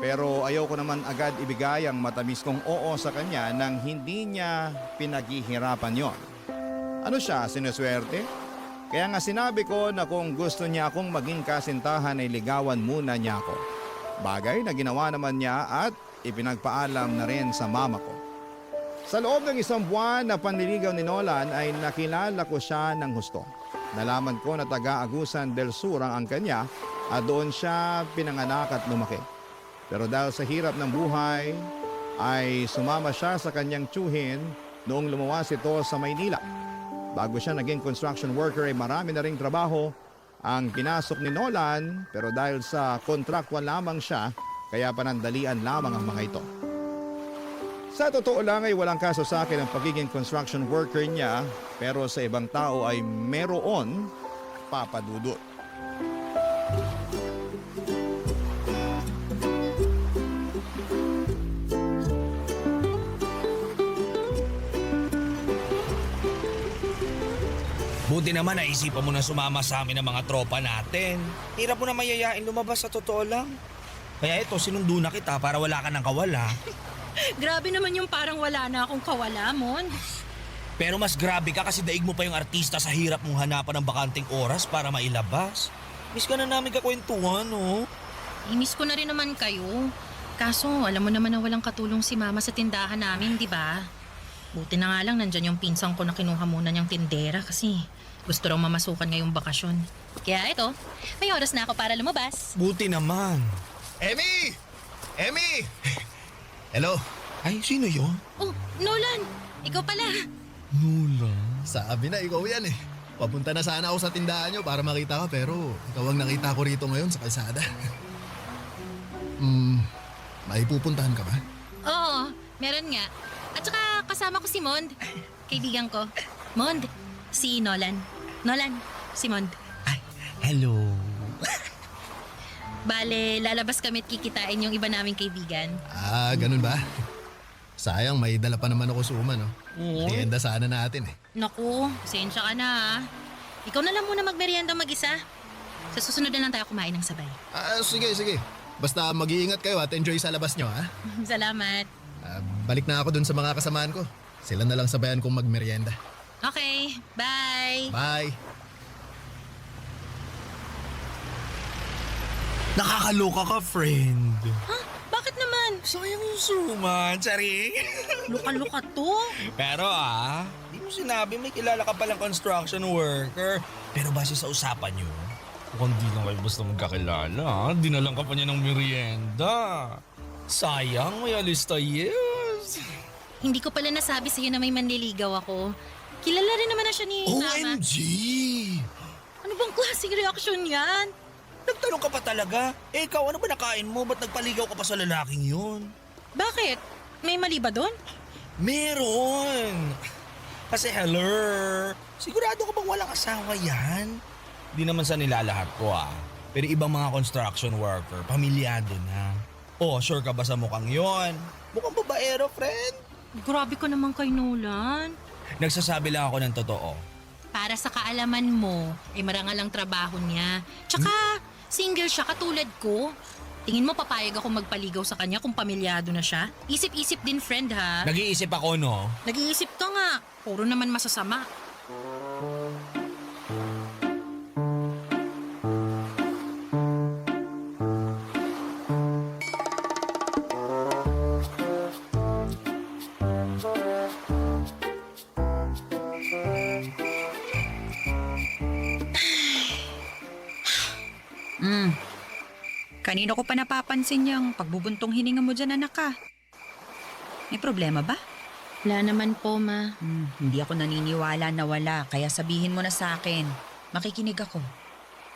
pero ayaw ko naman agad ibigay ang matamis kong oo sa kanya nang hindi niya pinaghihirapan yon. Ano siya, sinuswerte? Kaya nga sinabi ko na kung gusto niya akong maging kasintahan ay ligawan muna niya ako. Bagay na ginawa naman niya at ipinagpaalam na rin sa mama ko. Sa loob ng 1 buwan na panliligaw ni Nolan ay nakilala ko siya ng husto. Nalaman ko na taga Agusan del Sur ang angkan niya at doon siya pinanganak at lumaki. Pero dahil sa hirap ng buhay ay sumama siya sa kanyang tiyuhin noong lumuwas ito sa Maynila. Bago siya naging construction worker ay marami na ring trabaho ang pinasok ni Nolan, pero dahil sa kontraktual lamang siya kaya panandalian lamang ang mga ito. Sa totoo lang ay walang kaso sa akin ang pagiging construction worker niya, pero sa ibang tao ay meron, Papa Dudut. Buti naman naisipan mo na sumama sa amin ng mga tropa natin. Hirap mo na mayayain lumabas sa totoo lang. Kaya ito, sinundo na kita para wala ka ng kawala. Grabe naman yung parang wala na akong kawala, Mon. Pero mas grabe ka kasi daig mo pa yung artista sa hirap mong hanapan ng bakanting oras para mailabas. Miss ka na namin kakwentuhan, no? Inis ko na rin naman kayo. Kaso, alam mo naman na walang katulong si Mama sa tindahan namin, di ba? Buti na nga lang nandyan yung pinsang ko na kinuha muna niyang tindera kasi gusto raw mamasukan ngayong bakasyon. Kaya ito, may oras na ako para lumabas. Buti naman. Emmy! Emmy! Hello? Ay, sino yun? Oh, Nolan! Ikaw pala! Nula. Sabi na, ikaw yan eh. Papunta na sana ako sa tindahan nyo para makita ka pero ikaw ang nakita ko rito ngayon sa kalsada. May pupuntahan ka ba? Oo, meron nga. At saka kasama ko si Mond, kaibigan ko. Mond, si Nolan. Nolan, si Mond. Ay, hello. Bale, lalabas kami at kikitain yung iba naming kaibigan. Ah, ganun ba? Sayang, may dala pa naman ako suma, no? Merienda sana natin eh. Naku, sensya ka na ah. Ikaw na lang muna magmerienda mag-isa. Sa susunod na lang tayo kumain ng sabay. Ah, sige, sige. Basta mag-iingat kayo at enjoy sa labas nyo, ha? Salamat. Balik na ako dun sa mga kasamaan ko. Sila na lang sabayan kong magmerienda. Okay, bye. Bye! Nakakaloka ka, friend. Ha? Bakit naman? Sayang yung suman, tsari. Luka-luka to. Pero di mo sinabi may kilala ka palang construction worker. Pero base sa usapan nyo, mukhang di lang kayo basta magkakilala. Dinalang ka pa niya ng merienda. Sayang, may alista yes. Hindi ko pala nasabi sa'yo na may manliligaw ako. Kilala rin naman na siya ni Mama. OMG! Ano bang klaseng reaksyon yan? Nagtanong ka pa talaga? Eh ikaw, ano ba nakain mo? Ba't nagpaligaw ka pa sa lalaking yun? Bakit? May mali ba doon? Meron! Kasi hello, sigurado ka bang walang asawa yan? Di naman sa nilalahat ko Pero ibang mga construction worker, pamilyado na. Oh, sure ka ba sa mukhang yon? Mukhang babaero, friend. Grabe ka naman kay Nolan. Nagsasabi lang ako ng totoo. Para sa kaalaman mo, ay marangal ang trabaho niya. Tsaka, single siya katulad ko. Tingin mo papayag ako magpaligaw sa kanya kung pamilyado na siya? Isip-isip din, friend, ha? Nag-iisip ako, no? Nag-iisip ka nga. Puro naman masasama. Kanino ko pa napapansin yung pagbubuntong hininga mo dyan, anak ka? May problema ba? Wala naman po, Ma. Hindi ako naniniwala na wala, kaya sabihin mo na sa akin. Makikinig ako.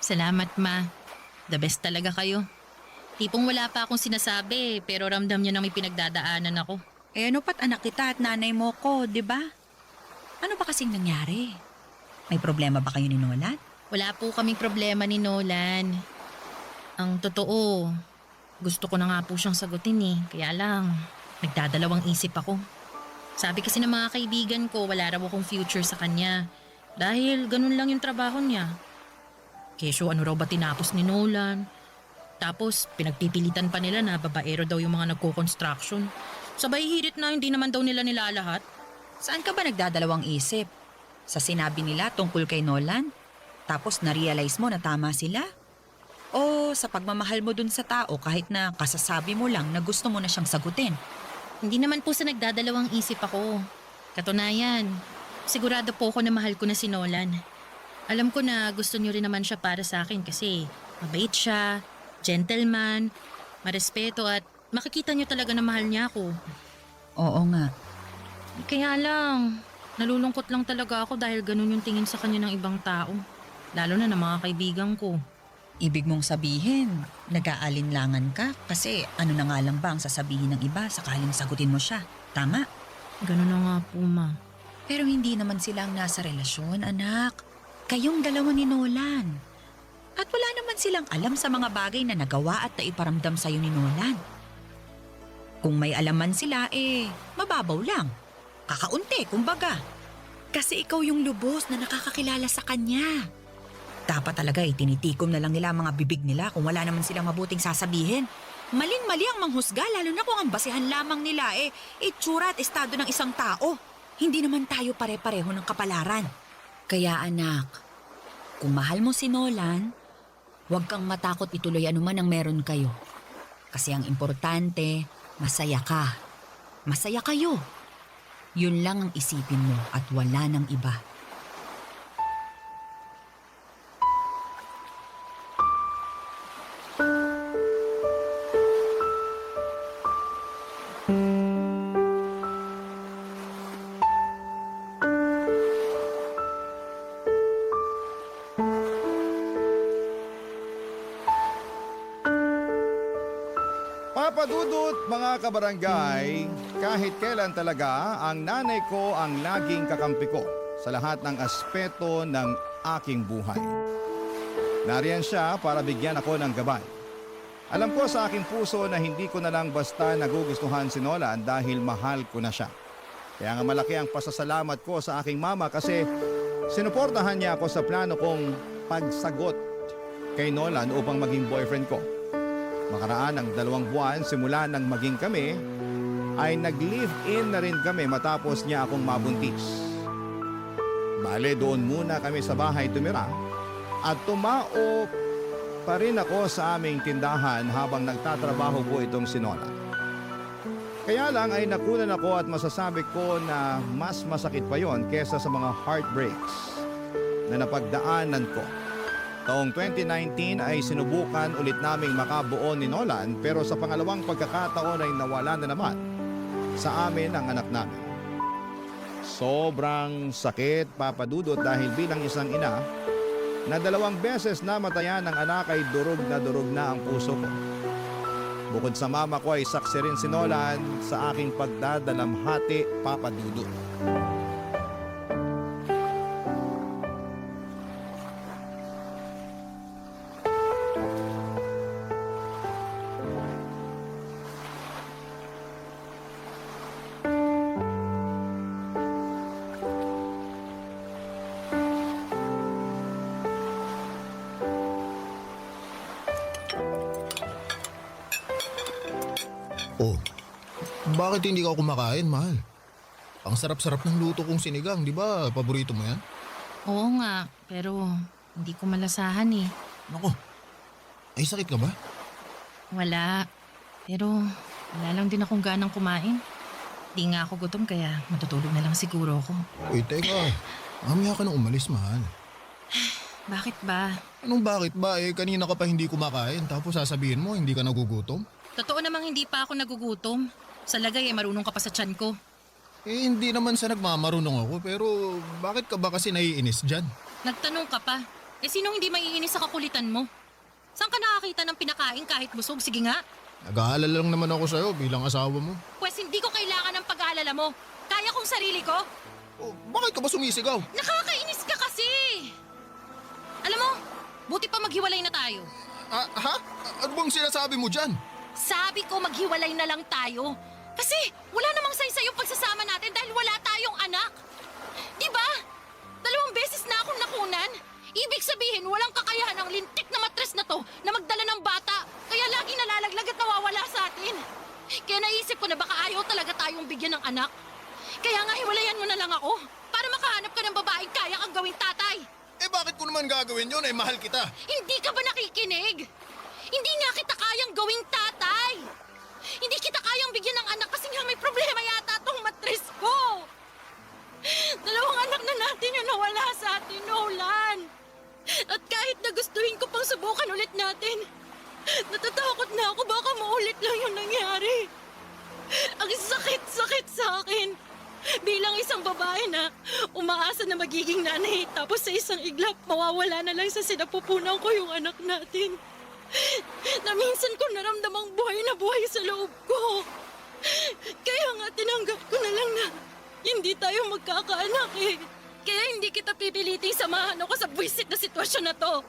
Salamat, Ma. The best talaga kayo. Tipong wala pa akong sinasabi, pero ramdam niyo na may pinagdadaanan ako. Eh ano pat anak kita at nanay mo ko, di ba? Ano ba kasing nangyari? May problema ba kayo ni Nolan? Wala po kaming problema ni Nolan. Ang totoo, gusto ko na nga po siyang sagutin eh. Kaya lang, nagdadalawang isip ako. Sabi kasi ng mga kaibigan ko, wala raw akong future sa kanya. Dahil ganun lang yung trabaho niya. Kesyo ano raw ba tinapos ni Nolan? Tapos pinagpipilitan pa nila na babaero daw yung mga nagko-construction. Sabay hirit na hindi naman daw nila nilalahat. Saan ka ba nagdadalawang isip? Sa sinabi nila tungkol kay Nolan? Tapos na-realize mo na tama sila? O sa pagmamahal mo dun sa tao kahit na kasasabi mo lang na gusto mo na siyang sagutin? Hindi naman po sa nagdadalawang isip ako. Katunayan, sigurado po ako na mahal ko na si Nolan. Alam ko na gusto niyo rin naman siya para sa akin kasi mabait siya, gentleman, marespeto at makikita niyo talaga na mahal niya ako. Oo nga. Kaya lang, nalulungkot lang talaga ako dahil ganun yung tingin sa kanya ng ibang tao. Lalo na ng mga kaibigan ko. Ibig mong sabihin, nag-aalinlangan ka kasi ano na nga lang ba ang sasabihin ng iba sakaling sagutin mo siya. Tama? Ganun na nga po, ma. Pero hindi naman sila ang nasa relasyon, anak. Kayong dalawa ni Nolan. At wala naman silang alam sa mga bagay na nagawa at naiparamdam sa'yo ni Nolan. Kung may alaman sila, mababaw lang. Kakaunti, kumbaga. Kasi ikaw yung lubos na nakakakilala sa kanya. Dapat talaga tinitikom na lang nila ang mga bibig nila kung wala naman silang mabuting sasabihin. Maling-mali ang manghusga lalo na kung ang basehan lamang nila itsura at estado ng isang tao. Hindi naman tayo pare-pareho ng kapalaran. Kaya anak, kung mahal mo si Nolan, huwag kang matakot ituloy anuman ang meron kayo. Kasi ang importante, masaya ka. Masaya kayo. Yun lang ang isipin mo at wala nang iba. Papa Dudut, mga kabarangay, kahit kailan talaga ang nanay ko ang laging kakampi ko sa lahat ng aspeto ng aking buhay. Nariyan siya para bigyan ako ng gabay. Alam ko sa aking puso na hindi ko na lang basta nagugustuhan si Nolan dahil mahal ko na siya. Kaya nga malaki ang pasasalamat ko sa aking mama kasi sinuportahan niya ako sa plano kong pagsagot kay Nolan upang maging boyfriend ko. Makaraan ng 2 buwan simula nang maging kami, ay nag-live-in na rin kami matapos niya akong mabuntis. Bale, doon muna kami sa bahay tumira at tumao pa rin ako sa aming tindahan habang nagtatrabaho po itong si Nolan. Kaya lang ay nakunan ako at masasabi ko na mas masakit pa yon kesa sa mga heartbreaks na napagdaanan ko. Taong 2019 ay sinubukan ulit naming makabuo ni Nolan pero sa pangalawang pagkakataon ay nawala na naman sa amin ang anak namin. Sobrang sakit, Papa Dudut, dahil bilang isang ina na 2 beses namatayan ng anak ay durog na ang puso ko. Bukod sa mama ko ay saksi rin si Nolan sa aking pagdadalamhati, Papa Dudut. Oh, bakit hindi ka kumakain, mahal? Ang sarap-sarap ng luto kong sinigang, di ba? Paborito mo yan? Oo nga, pero hindi ko malasahan eh. Nako, ay sakit ka ba? Wala. Pero wala lang din akong ganang kumain. Di nga ako gutom kaya matutulog na lang siguro ako. Uy, teka. Mamaya ka nang umalis, mahal. Bakit ba? Anong bakit ba? Kanina ka pa hindi kumakain tapos sasabihin mo hindi ka nagugutom? Totoo namang hindi pa ako nagugutom. Sa lagay marunong ka pa sa tiyan ko. Hindi naman sa nagmamarunong ako pero bakit ka ba kasi naiinis dyan? Nagtanong ka pa. Sinong hindi maiinis sa kakulitan mo? Saan ka nakakita ng pinakain kahit busog? Sige nga. Nag-aalala lang naman ako sa'yo bilang asawa mo. Pues hindi ko kailangan ng pag-aalala mo. Kaya kong sarili ko. Oh, bakit ka ba sumisigaw? Nakakainis ka kasi. Alam mo, buti pa maghiwalay na tayo. Ha? Ano bang sinasabi mo dyan? Sabi ko maghiwalay na lang tayo. Kasi wala namang saysay yung pagsasama natin dahil wala tayong anak. Di ba? 2 beses na akong nakunan. Ibig sabihin, walang kakayahan ang lintik na matres na to na magdala ng bata. Kaya lagi nalalaglag at nawawala sa atin. Kaya naisip ko na baka ayaw talaga tayong bigyan ng anak. Kaya nga hiwalayan mo na lang ako para makahanap ka ng babaeng kaya kang gawing tatay. Eh bakit ko naman gagawin yun? Eh mahal kita. Hindi ka ba nakikinig? Hindi nga kita kayang gawing tatay. Hindi kita kayang bigyan ng anak kasi nga may problema yata tong matres ko. 2 anak na natin yung nawala sa atin, Nolan. At kahit na gustuhin ko pang subukan ulit natin, natatakot na ako baka maulit lang yung nangyari. Ang sakit-sakit sa akin. Bilang isang babae na umaasa na magiging nanay, tapos sa isang iglap, mawawala na lang sa sinapupunan ko yung anak natin. Na minsan ko naramdamang buhay na buhay sa loob ko. Kaya nga tinanggap ko na lang na hindi tayo magkakaanak eh. Kaya hindi kita pipiliting samahan ako sa buwisit na sitwasyon na to.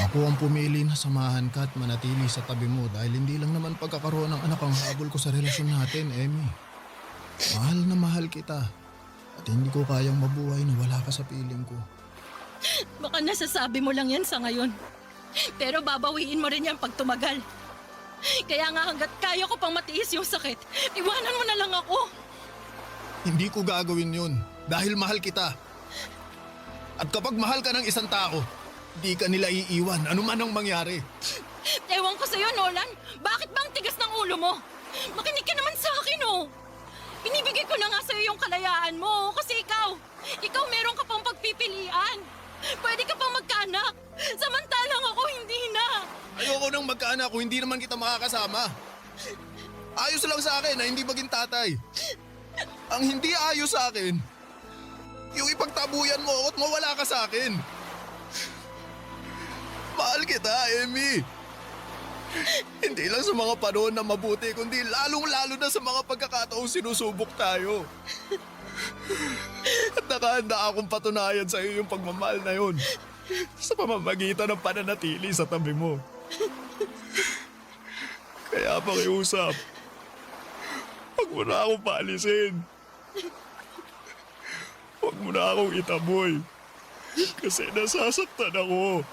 Ako ang pumili na samahan ka at manatili sa tabi mo dahil hindi lang naman pagkakaroon ng anak ang habol ko sa relasyon natin, Emmy. Mahal na mahal kita at hindi ko kayang mabuhay na wala ka sa piling ko. Baka nasasabi mo lang yan sa ngayon. Pero babawiin mo rin yan pag tumagal. Kaya nga hanggat kaya ko pang matiis yung sakit, iwanan mo na lang ako. Hindi ko gagawin yun dahil mahal kita. At kapag mahal ka ng isang tao, di ka nila iiwan anuman ang mangyari. Ewan ko sa'yo, Nolan. Bakit ba ang tigas ng ulo mo? Makinig ka naman sa akin, oh. Binibigay ko na nga sa'yo yung kalayaan mo kasi ikaw meron ka pang pagpipilian. Pwede ka pang magkaanak. Samantalang ako hindi na. Ayoko nang magkaanak kung hindi naman kita makakasama. Ayos lang sa akin na hindi maging tatay. Ang hindi ayos sa akin, yung ipagtabuyan mo ako at mawala ka sa akin. Mahal kita, Emmy. Hindi lang sa mga panahon na mabuti, kundi lalong-lalo na sa mga pagkakataong sinusubok tayo. At nakahanda akong patunayan sa iyo yung pagmamahal na yun sa pamamagitan ng pananatili sa tabi mo. Kaya pakiusap, huwag mo na akong paalisin. Huwag mo na akong itaboy kasi nasasaktan ako.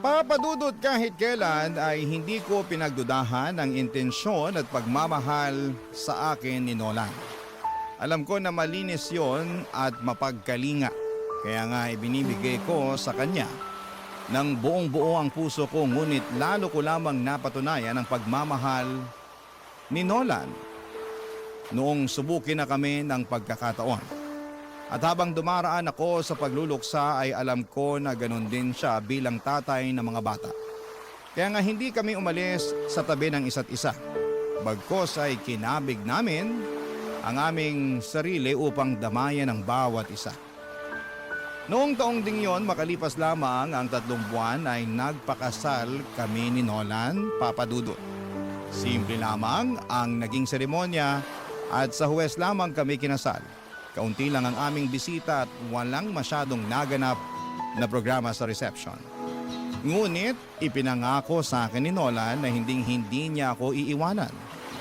Papadudot kahit kailan ay hindi ko pinagdudahan ang intensyon at pagmamahal sa akin ni Nolan. Alam ko na malinis yon at mapagkalinga. Kaya nga ibinibigay ko sa kanya ng buong buo ang puso ko, ngunit lalo ko lamang napatunayan ang pagmamahal ni Nolan noong subukin na kami ng pagkakataon. At habang dumaraan ako sa pagluluksa ay alam ko na ganun din siya bilang tatay ng mga bata. Kaya nga hindi kami umalis sa tabi ng isa't isa. Bagkos ay kinabig namin ang aming sarili upang damayan ang bawat isa. Noong taong ding yon, makalipas lamang ang 3 buwan ay nagpakasal kami ni Nolan, Papadudot. Simple lamang ang naging seremonya at sa Huwes lamang kami kinasal. Kaunti lang ang aming bisita at walang masyadong naganap na programa sa reception. Ngunit ipinangako sa akin ni Nolan na hindi niya ako iiwanan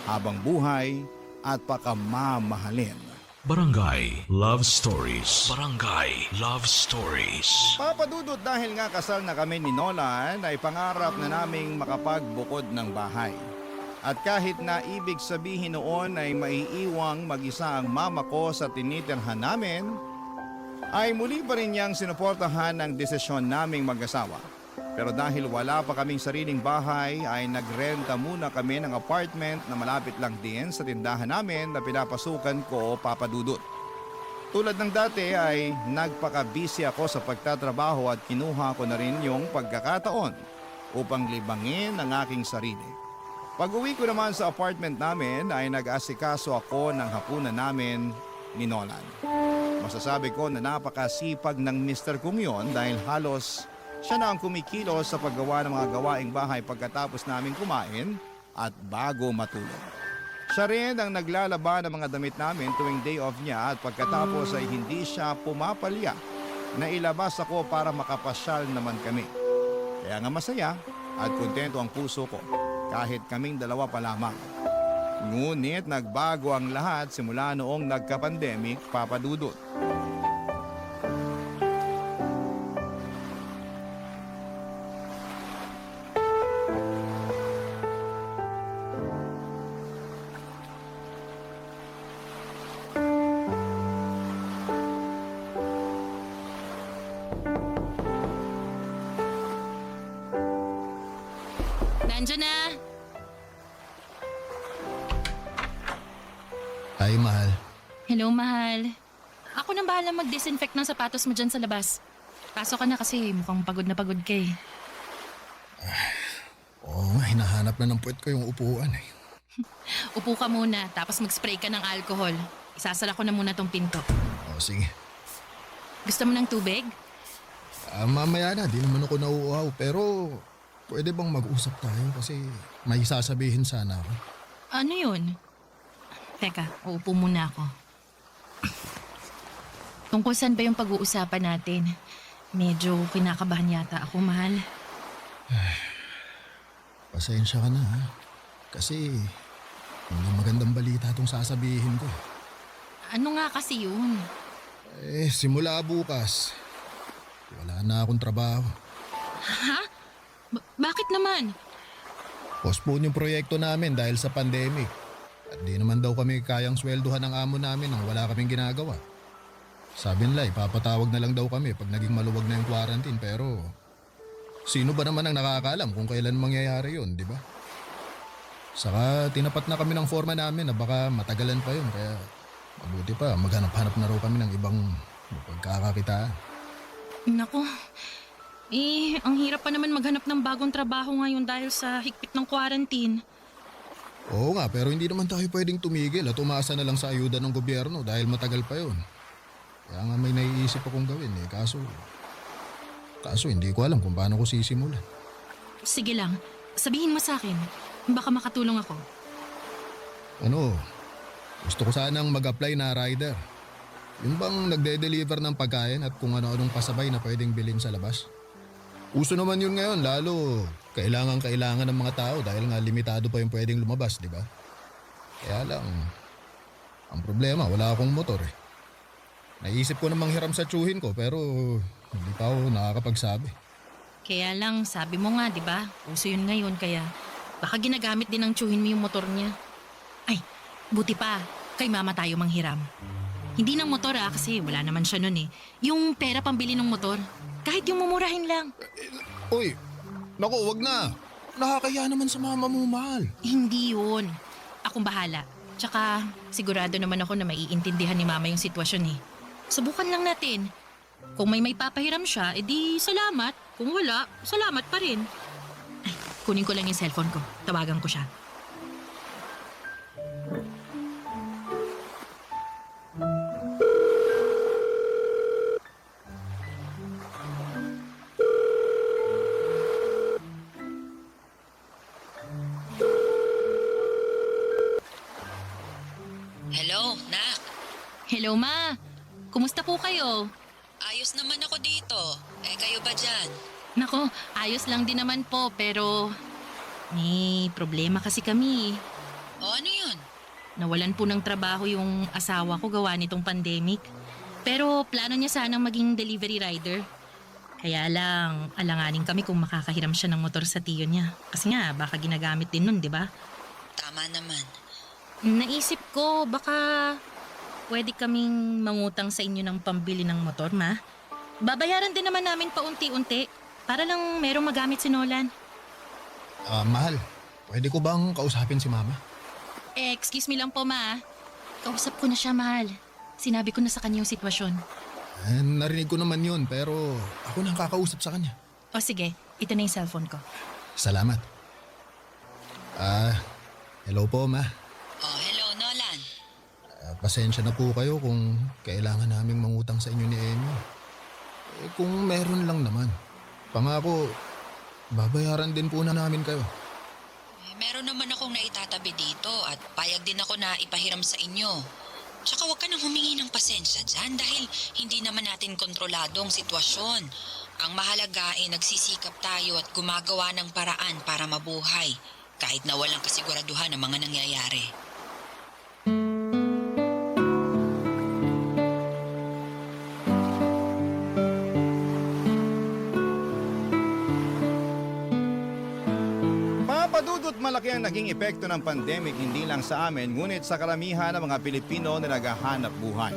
habang buhay at pakamamahalin. Barangay Love Stories. Barangay Love Stories. Papadudot dahil nga kasal na kami ni Nolan ay pangarap na naming makapagbukod ng bahay. At kahit na ibig sabihin noon ay maiiwang mag-isa ang mama ko sa tinitirhan namin, ay muli pa rin niyang sinuportahan ang desisyon naming mag-asawa. Pero dahil wala pa kaming sariling bahay ay nagrenta muna kami ng apartment na malapit lang din sa tindahan namin na pinapasukan ko, Papadudot. Tulad ng dati ay nagpaka-busy ako sa pagtatrabaho at kinuha ko na rin yung pagkakataon upang libangin ang aking sarili. Pag-uwi ko naman sa apartment namin ay nag-asikaso ako ng hapunan namin ni Nolan. Masasabi ko na napakasipag ng mister kong yon dahil halos siya na ang kumikilos sa paggawa ng mga gawaing bahay pagkatapos namin kumain at bago matulog. Siya rin ang naglalaba ng mga damit namin tuwing day off niya at pagkatapos ay hindi siya pumapalya na ilabas ako para makapasyal naman kami. Kaya nga masaya at kontento ang puso ko kahit kaming dalawa pa lamang. Ngunit nagbago ang lahat simula noong nagka-pandemic, Papa Dudut. Nandiyan na! Ay, mahal. Hello, mahal. Ako nang bahala mag-disinfect ng sapatos mo dyan sa labas. Pasok ka na kasi mukhang pagod na pagod ka eh. Oo nga, hinahanap na ng puwet ko yung upuan eh. Upo ka muna, tapos mag-spray ka ng alcohol. Isasara ko na muna tong pinto. O sige. Gusto mo ng tubig? Mamaya na, di naman ako nauuhaw. Pero pwede bang mag-usap tayo kasi may sasabihin sana ako. Ano yun? Teka, uupo muna ako. Tungkol saan ba yung pag-uusapan natin? Medyo kinakabahan yata ako, mahal. Pasensya ka na ha. Kasi hindi magandang balita itong sasabihin ko. Ano nga kasi yun? Simula bukas, wala na akong trabaho. Ha? Bakit naman? Postpone yung proyekto namin dahil sa pandemic. At di naman daw kami kayang swelduhan ng amo namin nang wala kaming ginagawa. Sabi nila, ipapatawag na lang daw kami pag naging maluwag na yung quarantine. Pero sino ba naman ang nakakaalam kung kailan mangyayari yun, di ba? Saka tinapat na kami ng forma namin na baka matagalan pa yun. Kaya mabuti pa, maghanap-hanap na raw kami ng ibang pagkakakitaan. Nako, ang hirap pa naman maghanap ng bagong trabaho ngayon dahil sa higpit ng quarantine. Oo nga, pero hindi naman tayo pwedeng tumigil at umasa na lang sa ayuda ng gobyerno dahil matagal pa yun. Kaya nga may naiisip akong gawin eh, kaso hindi ko alam kung paano ko sisimulan. Sige lang, sabihin mo sa akin. Baka makatulong ako. Gusto ko sanang mag-apply na rider. Yung bang nagde-deliver ng pagkain at kung ano-anong pasabay na pwedeng bilhin sa labas. Uso naman yun ngayon, lalo kailangan ng mga tao dahil nga limitado pa yung pwedeng lumabas, di ba? Kaya lang, ang problema, wala akong motor eh. Naisip ko namang hiram sa tsuhin ko pero hindi pa ako nakakapagsabi. Kaya lang, sabi mo nga, di ba? Uso yun ngayon, kaya baka ginagamit din ng tsuhin mo yung motor niya. Ay, buti pa, kay mama tayo manghiram. Hindi ng motor kasi wala naman siya nun eh. Yung pera pambili ng motor, kahit yung mumurahin lang. Uy, naku, wag na. Nakakaya naman sa mama mo, mahal. Hindi yun. Akong bahala. Tsaka sigurado naman ako na maiintindihan ni mama yung sitwasyon eh. Subukan lang natin. Kung may papahiram siya, edi salamat. Kung wala, salamat pa rin. Ay, kunin ko lang yung cellphone ko. Tawagan ko siya. Hello, Nak. Hello ma, kumusta po kayo? Ayos naman ako dito. Kayo ba dyan? Nako, ayos lang din naman po pero may problema kasi kami. O ano yun? Nawalan po ng trabaho yung asawa ko gawa nitong pandemic. Pero plano niya sanang maging delivery rider. Kaya lang, alanganin kami kung makakahiram siya ng motor sa tiyo niya. Kasi nga, baka ginagamit din nun, di ba? Tama naman. Naisip ko, baka pwede kaming mangutang sa inyo ng pambili ng motor, ma. Babayaran din naman namin paunti-unti para lang merong magamit si Nolan. Mahal, pwede ko bang kausapin si mama? Excuse me lang po, ma. Kausap ko na siya, mahal. Sinabi ko na sa kanya yung sitwasyon. Narinig ko naman yun pero ako nang kakausap sa kanya. O sige, ito na yung cellphone ko. Salamat. Hello po, ma. Oh, hello, Nolan. Pasensya na po kayo kung kailangan naming mangutang sa inyo ni Emmy. Kung meron lang naman. Pangako, babayaran din po na namin kayo. meron naman akong naitatabi dito at payag din ako na ipahiram sa inyo. Tsaka huwag ka nang humingi ng pasensya dyan dahil hindi naman natin kontrolado ang sitwasyon. Ang mahalaga ay nagsisikap tayo at gumagawa ng paraan para mabuhay kahit na walang kasiguraduhan ng mga nangyayari. Papadudot malaki ang naging epekto ng pandemic hindi lang sa amin ngunit sa karamihan ng mga Pilipino na naghahanap buhay.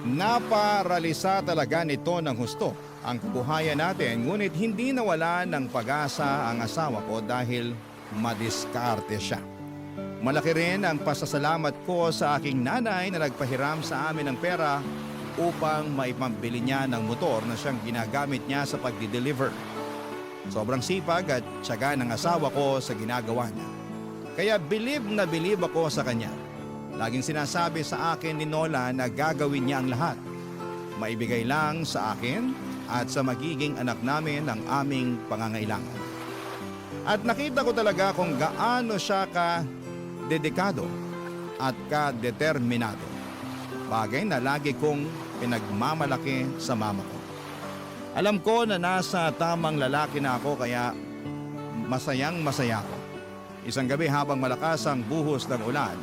Naparalisa talaga nito ng husto ang kabuhayan natin ngunit hindi nawala ng pag-asa ang asawa ko dahil madiskarte siya. Malaki rin ang pasasalamat ko sa aking nanay na nagpahiram sa amin ng pera upang maipambili niya ng motor na siyang ginagamit niya sa pagdi-deliver. Sobrang sipag at tiyaga ng asawa ko sa ginagawa niya. Kaya bilib na bilib ako sa kanya. Laging sinasabi sa akin ni Nola na gagawin niya ang lahat. Maibigay lang sa akin at sa magiging anak namin ang aming pangangailangan. At nakita ko talaga kung gaano siya ka-dedikado at ka-determinado. Bagay na lagi kong pinagmamalaki sa mama ko. Alam ko na nasa tamang lalaki na ako kaya masayang masaya ako. Isang gabi habang malakas ang buhos ng ulan,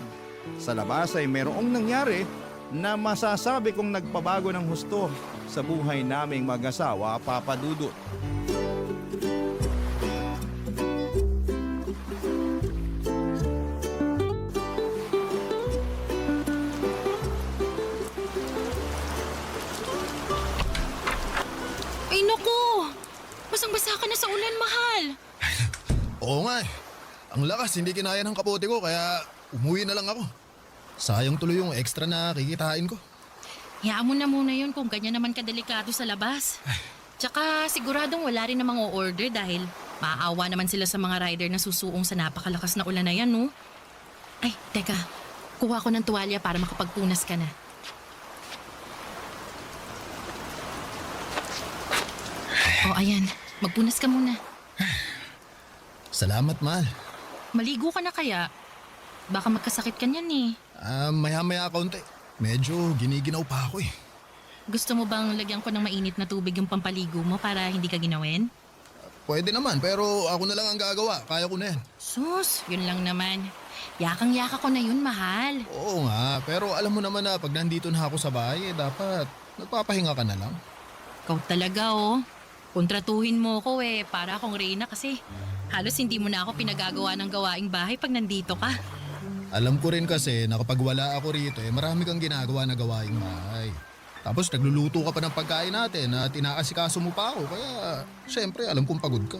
sa labas ay mayroong nangyari na masasabi kong nagpabago ng husto sa buhay naming mag-asawa, Papa Dudut. Ay naku! Basang-basa ka na sa ulan, mahal. Oo nga eh. Ang lakas, hindi kinaya ng kapote ko kaya umuwi na lang ako. Sayang tuloy yung extra na kikitain ko. Hayaan mo na muna yun kung ganyan naman kadelikado sa labas. Tsaka siguradong wala rin namang o-order dahil maaawa naman sila sa mga rider na susuong sa napakalakas na ulan na yan, no? Ay, teka. Kuha ko ng tuwalya para makapagpunas ka na. O, ayan. Magpunas ka muna. Salamat, mahal. Maligo ka na kaya? Baka magkasakit ka niyan eh. Maya-maya kaunti. Medyo giniginaw pa ako eh. Gusto mo bang lagyan ko ng mainit na tubig yung pampaligo mo para hindi ka ginawin? Pwede naman, pero ako na lang ang gagawa. Kaya ko na yan. Sus, yun lang naman. Yakang-yaka ko na yun, mahal. Oo nga, pero alam mo naman na pag nandito na ako sa bahay, dapat nagpapahinga ka na lang. Ikaw talaga, oh. Kontratuhin mo ko eh, para akong Reyna kasi halos hindi mo na ako pinagagawa ng gawaing bahay pag nandito ka. Alam ko rin kasi na kapag wala ako rito, marami kang ginagawa na gawaing bahay. Tapos nagluluto ka pa ng pagkain natin at inaasikaso mo pa ako, kaya syempre alam kong pagod ka.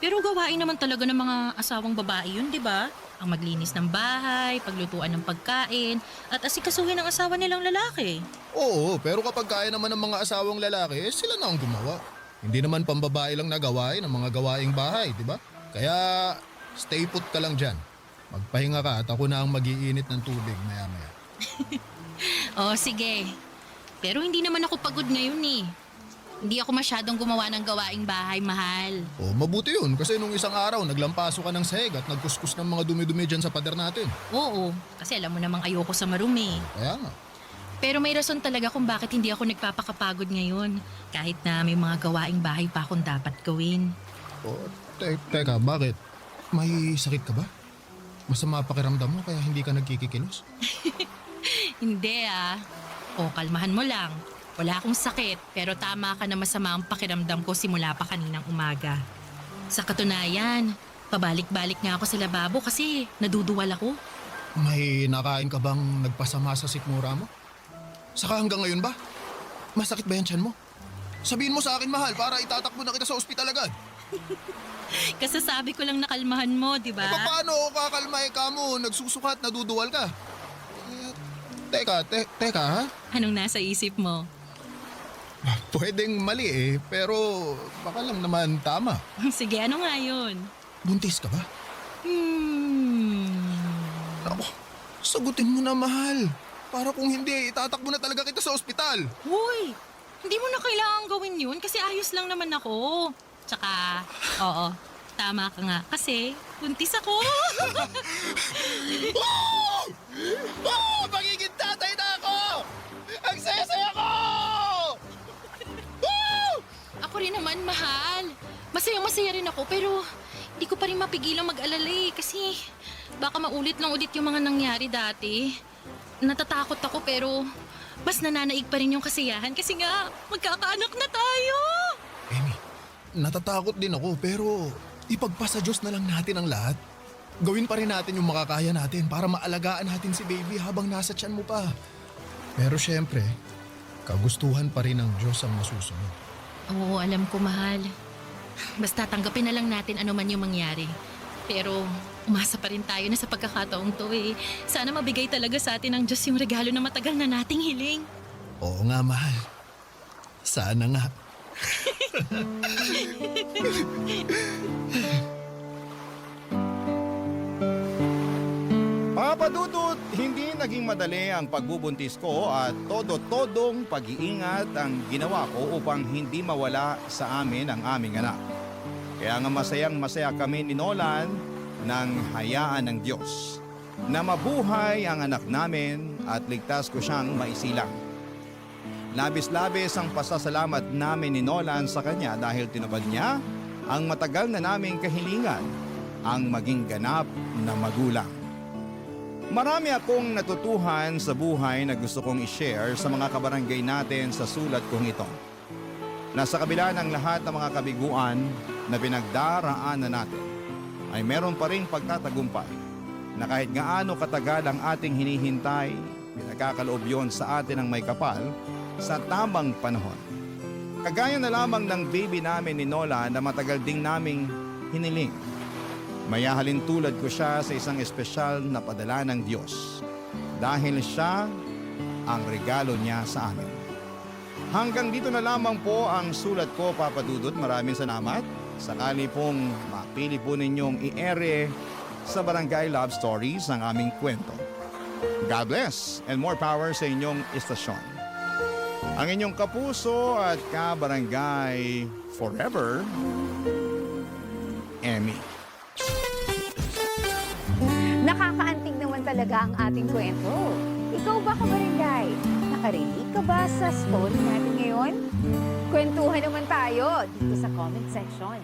Pero gawain naman talaga ng mga asawang babae yun, di ba? Ang maglinis ng bahay, paglutuan ng pagkain, at asikasuhin ang asawa nilang lalaki. Oo, pero kapag kaya naman ng mga asawang lalaki, sila na ang gumawa. Hindi naman pambabae lang na gawain ang mga gawaing bahay, di ba? Kaya stay put ka lang dyan. Magpahinga ka at ako na ang mag-iinit ng tubig maya-maya. Oh, sige. Pero hindi naman ako pagod ngayon eh. Hindi ako masyadong gumawa ng gawaing bahay, mahal. O mabuti yun kasi nung isang araw naglampaso ka ng sahig at nagkuskus ng mga dumi-dumi dyan sa pader natin. Oo, kasi alam mo namang ayoko sa marumi. Kaya nga. Pero may rason talaga kung bakit hindi ako nagpapakapagod ngayon. Kahit na may mga gawaing bahay pa akong dapat gawin. O, teka, bakit? May sakit ka ba? Masama pakiramdam mo kaya hindi ka nagkikikilos? Hindi ah. O, kalmahan mo lang. Wala akong sakit, pero tama ka na masama ang pakiramdam ko simula pa kaninang umaga. Sa katunayan, pabalik-balik nga ako sa lababo kasi naduduwal ako. May nakain ka bang nagpasama sa sikmura mo? Saka hanggang ngayon ba? Masakit ba yan tiyan mo? Sabihin mo sa akin, mahal, para itatakbo na kita sa ospital agad. Kasasabi ko lang nakalmahan mo, di ba? Paano ako kakalmay ka mo? Nagsusukat, naduduwal ka. Teka ha? Anong nasa isip mo? Pwedeng mali eh, pero baka lang naman tama. Sige, ano nga yun? Buntis ka ba? Ako, sagutin mo na, mahal. Para kung hindi, itatakbo na talaga kita sa ospital. Uy, hindi mo na kailangan gawin yun kasi ayos lang naman ako. Tsaka, oo, Tama ka nga, kasi buntis ako. Magiging tatay na ako! Ang saya-saya ko! Ako rin naman, mahal. Masaya rin ako, pero hindi ko pa rin mapigilang mag-alala kasi baka maulit lang ulit yung mga nangyari dati. Natatakot ako pero mas nananaig pa rin yung kasiyahan kasi nga magkakaanak na tayo. Amy, natatakot din ako pero ipagpasa Diyos na lang natin ang lahat. Gawin pa rin natin yung makakaya natin para maalagaan natin si baby habang nasa tiyan mo pa. Pero syempre, kagustuhan pa rin ng Diyos ang masusunod. Oo, alam ko, mahal. Basta tanggapin na lang natin ano man yung mangyari. Pero umasa pa rin tayo na sa pagkakataong to eh. Sana mabigay talaga sa atin ng Diyos yung regalo na matagal na nating hiling. Oo nga, mahal. Sana nga. Papa Dudut, hindi naging madali ang pagbubuntis ko at todo-todong pag-iingat ang ginawa ko upang hindi mawala sa amin ang aming anak. Kaya nga masayang-masaya kami ni Nolan nang hayaan ng Diyos na mabuhay ang anak namin at ligtas ko siyang maisilang. Labis-labis ang pasasalamat namin ni Nolan sa kanya dahil tinupad niya ang matagal na naming kahilingan, ang maging ganap na magulang. Marami akong natutuhan sa buhay na gusto kong i-share sa mga kabarangay natin sa sulat kong ito. Nasa kabila ng lahat ng mga kabiguan na pinagdaraanan natin, ay meron pa ring pagtatagumpay na kahit gaano katagal ang ating hinihintay, pinagkakaloob yon sa atin ng may kapal sa tamang panahon. Kagaya na lamang ng baby namin ni Nola na matagal ding naming hiniling. Mayahalin tulad ko siya sa isang espesyal na padala ng Diyos dahil siya ang regalo niya sa amin. Hanggang dito na lamang po ang sulat ko, Papa Dudut. Maraming salamat. Sakali pong mapili po ninyong i-ere sa Barangay Love Stories ang aming kwento. God bless and more power sa inyong istasyon. Ang inyong kapuso at kabarangay forever, Emmy. Nakakaantig naman talaga ang ating kwento. Ikaw ba, kabarangay? Nakarinig ka ba sa story natin ngayon? Kwentuhan naman tayo dito sa comment section.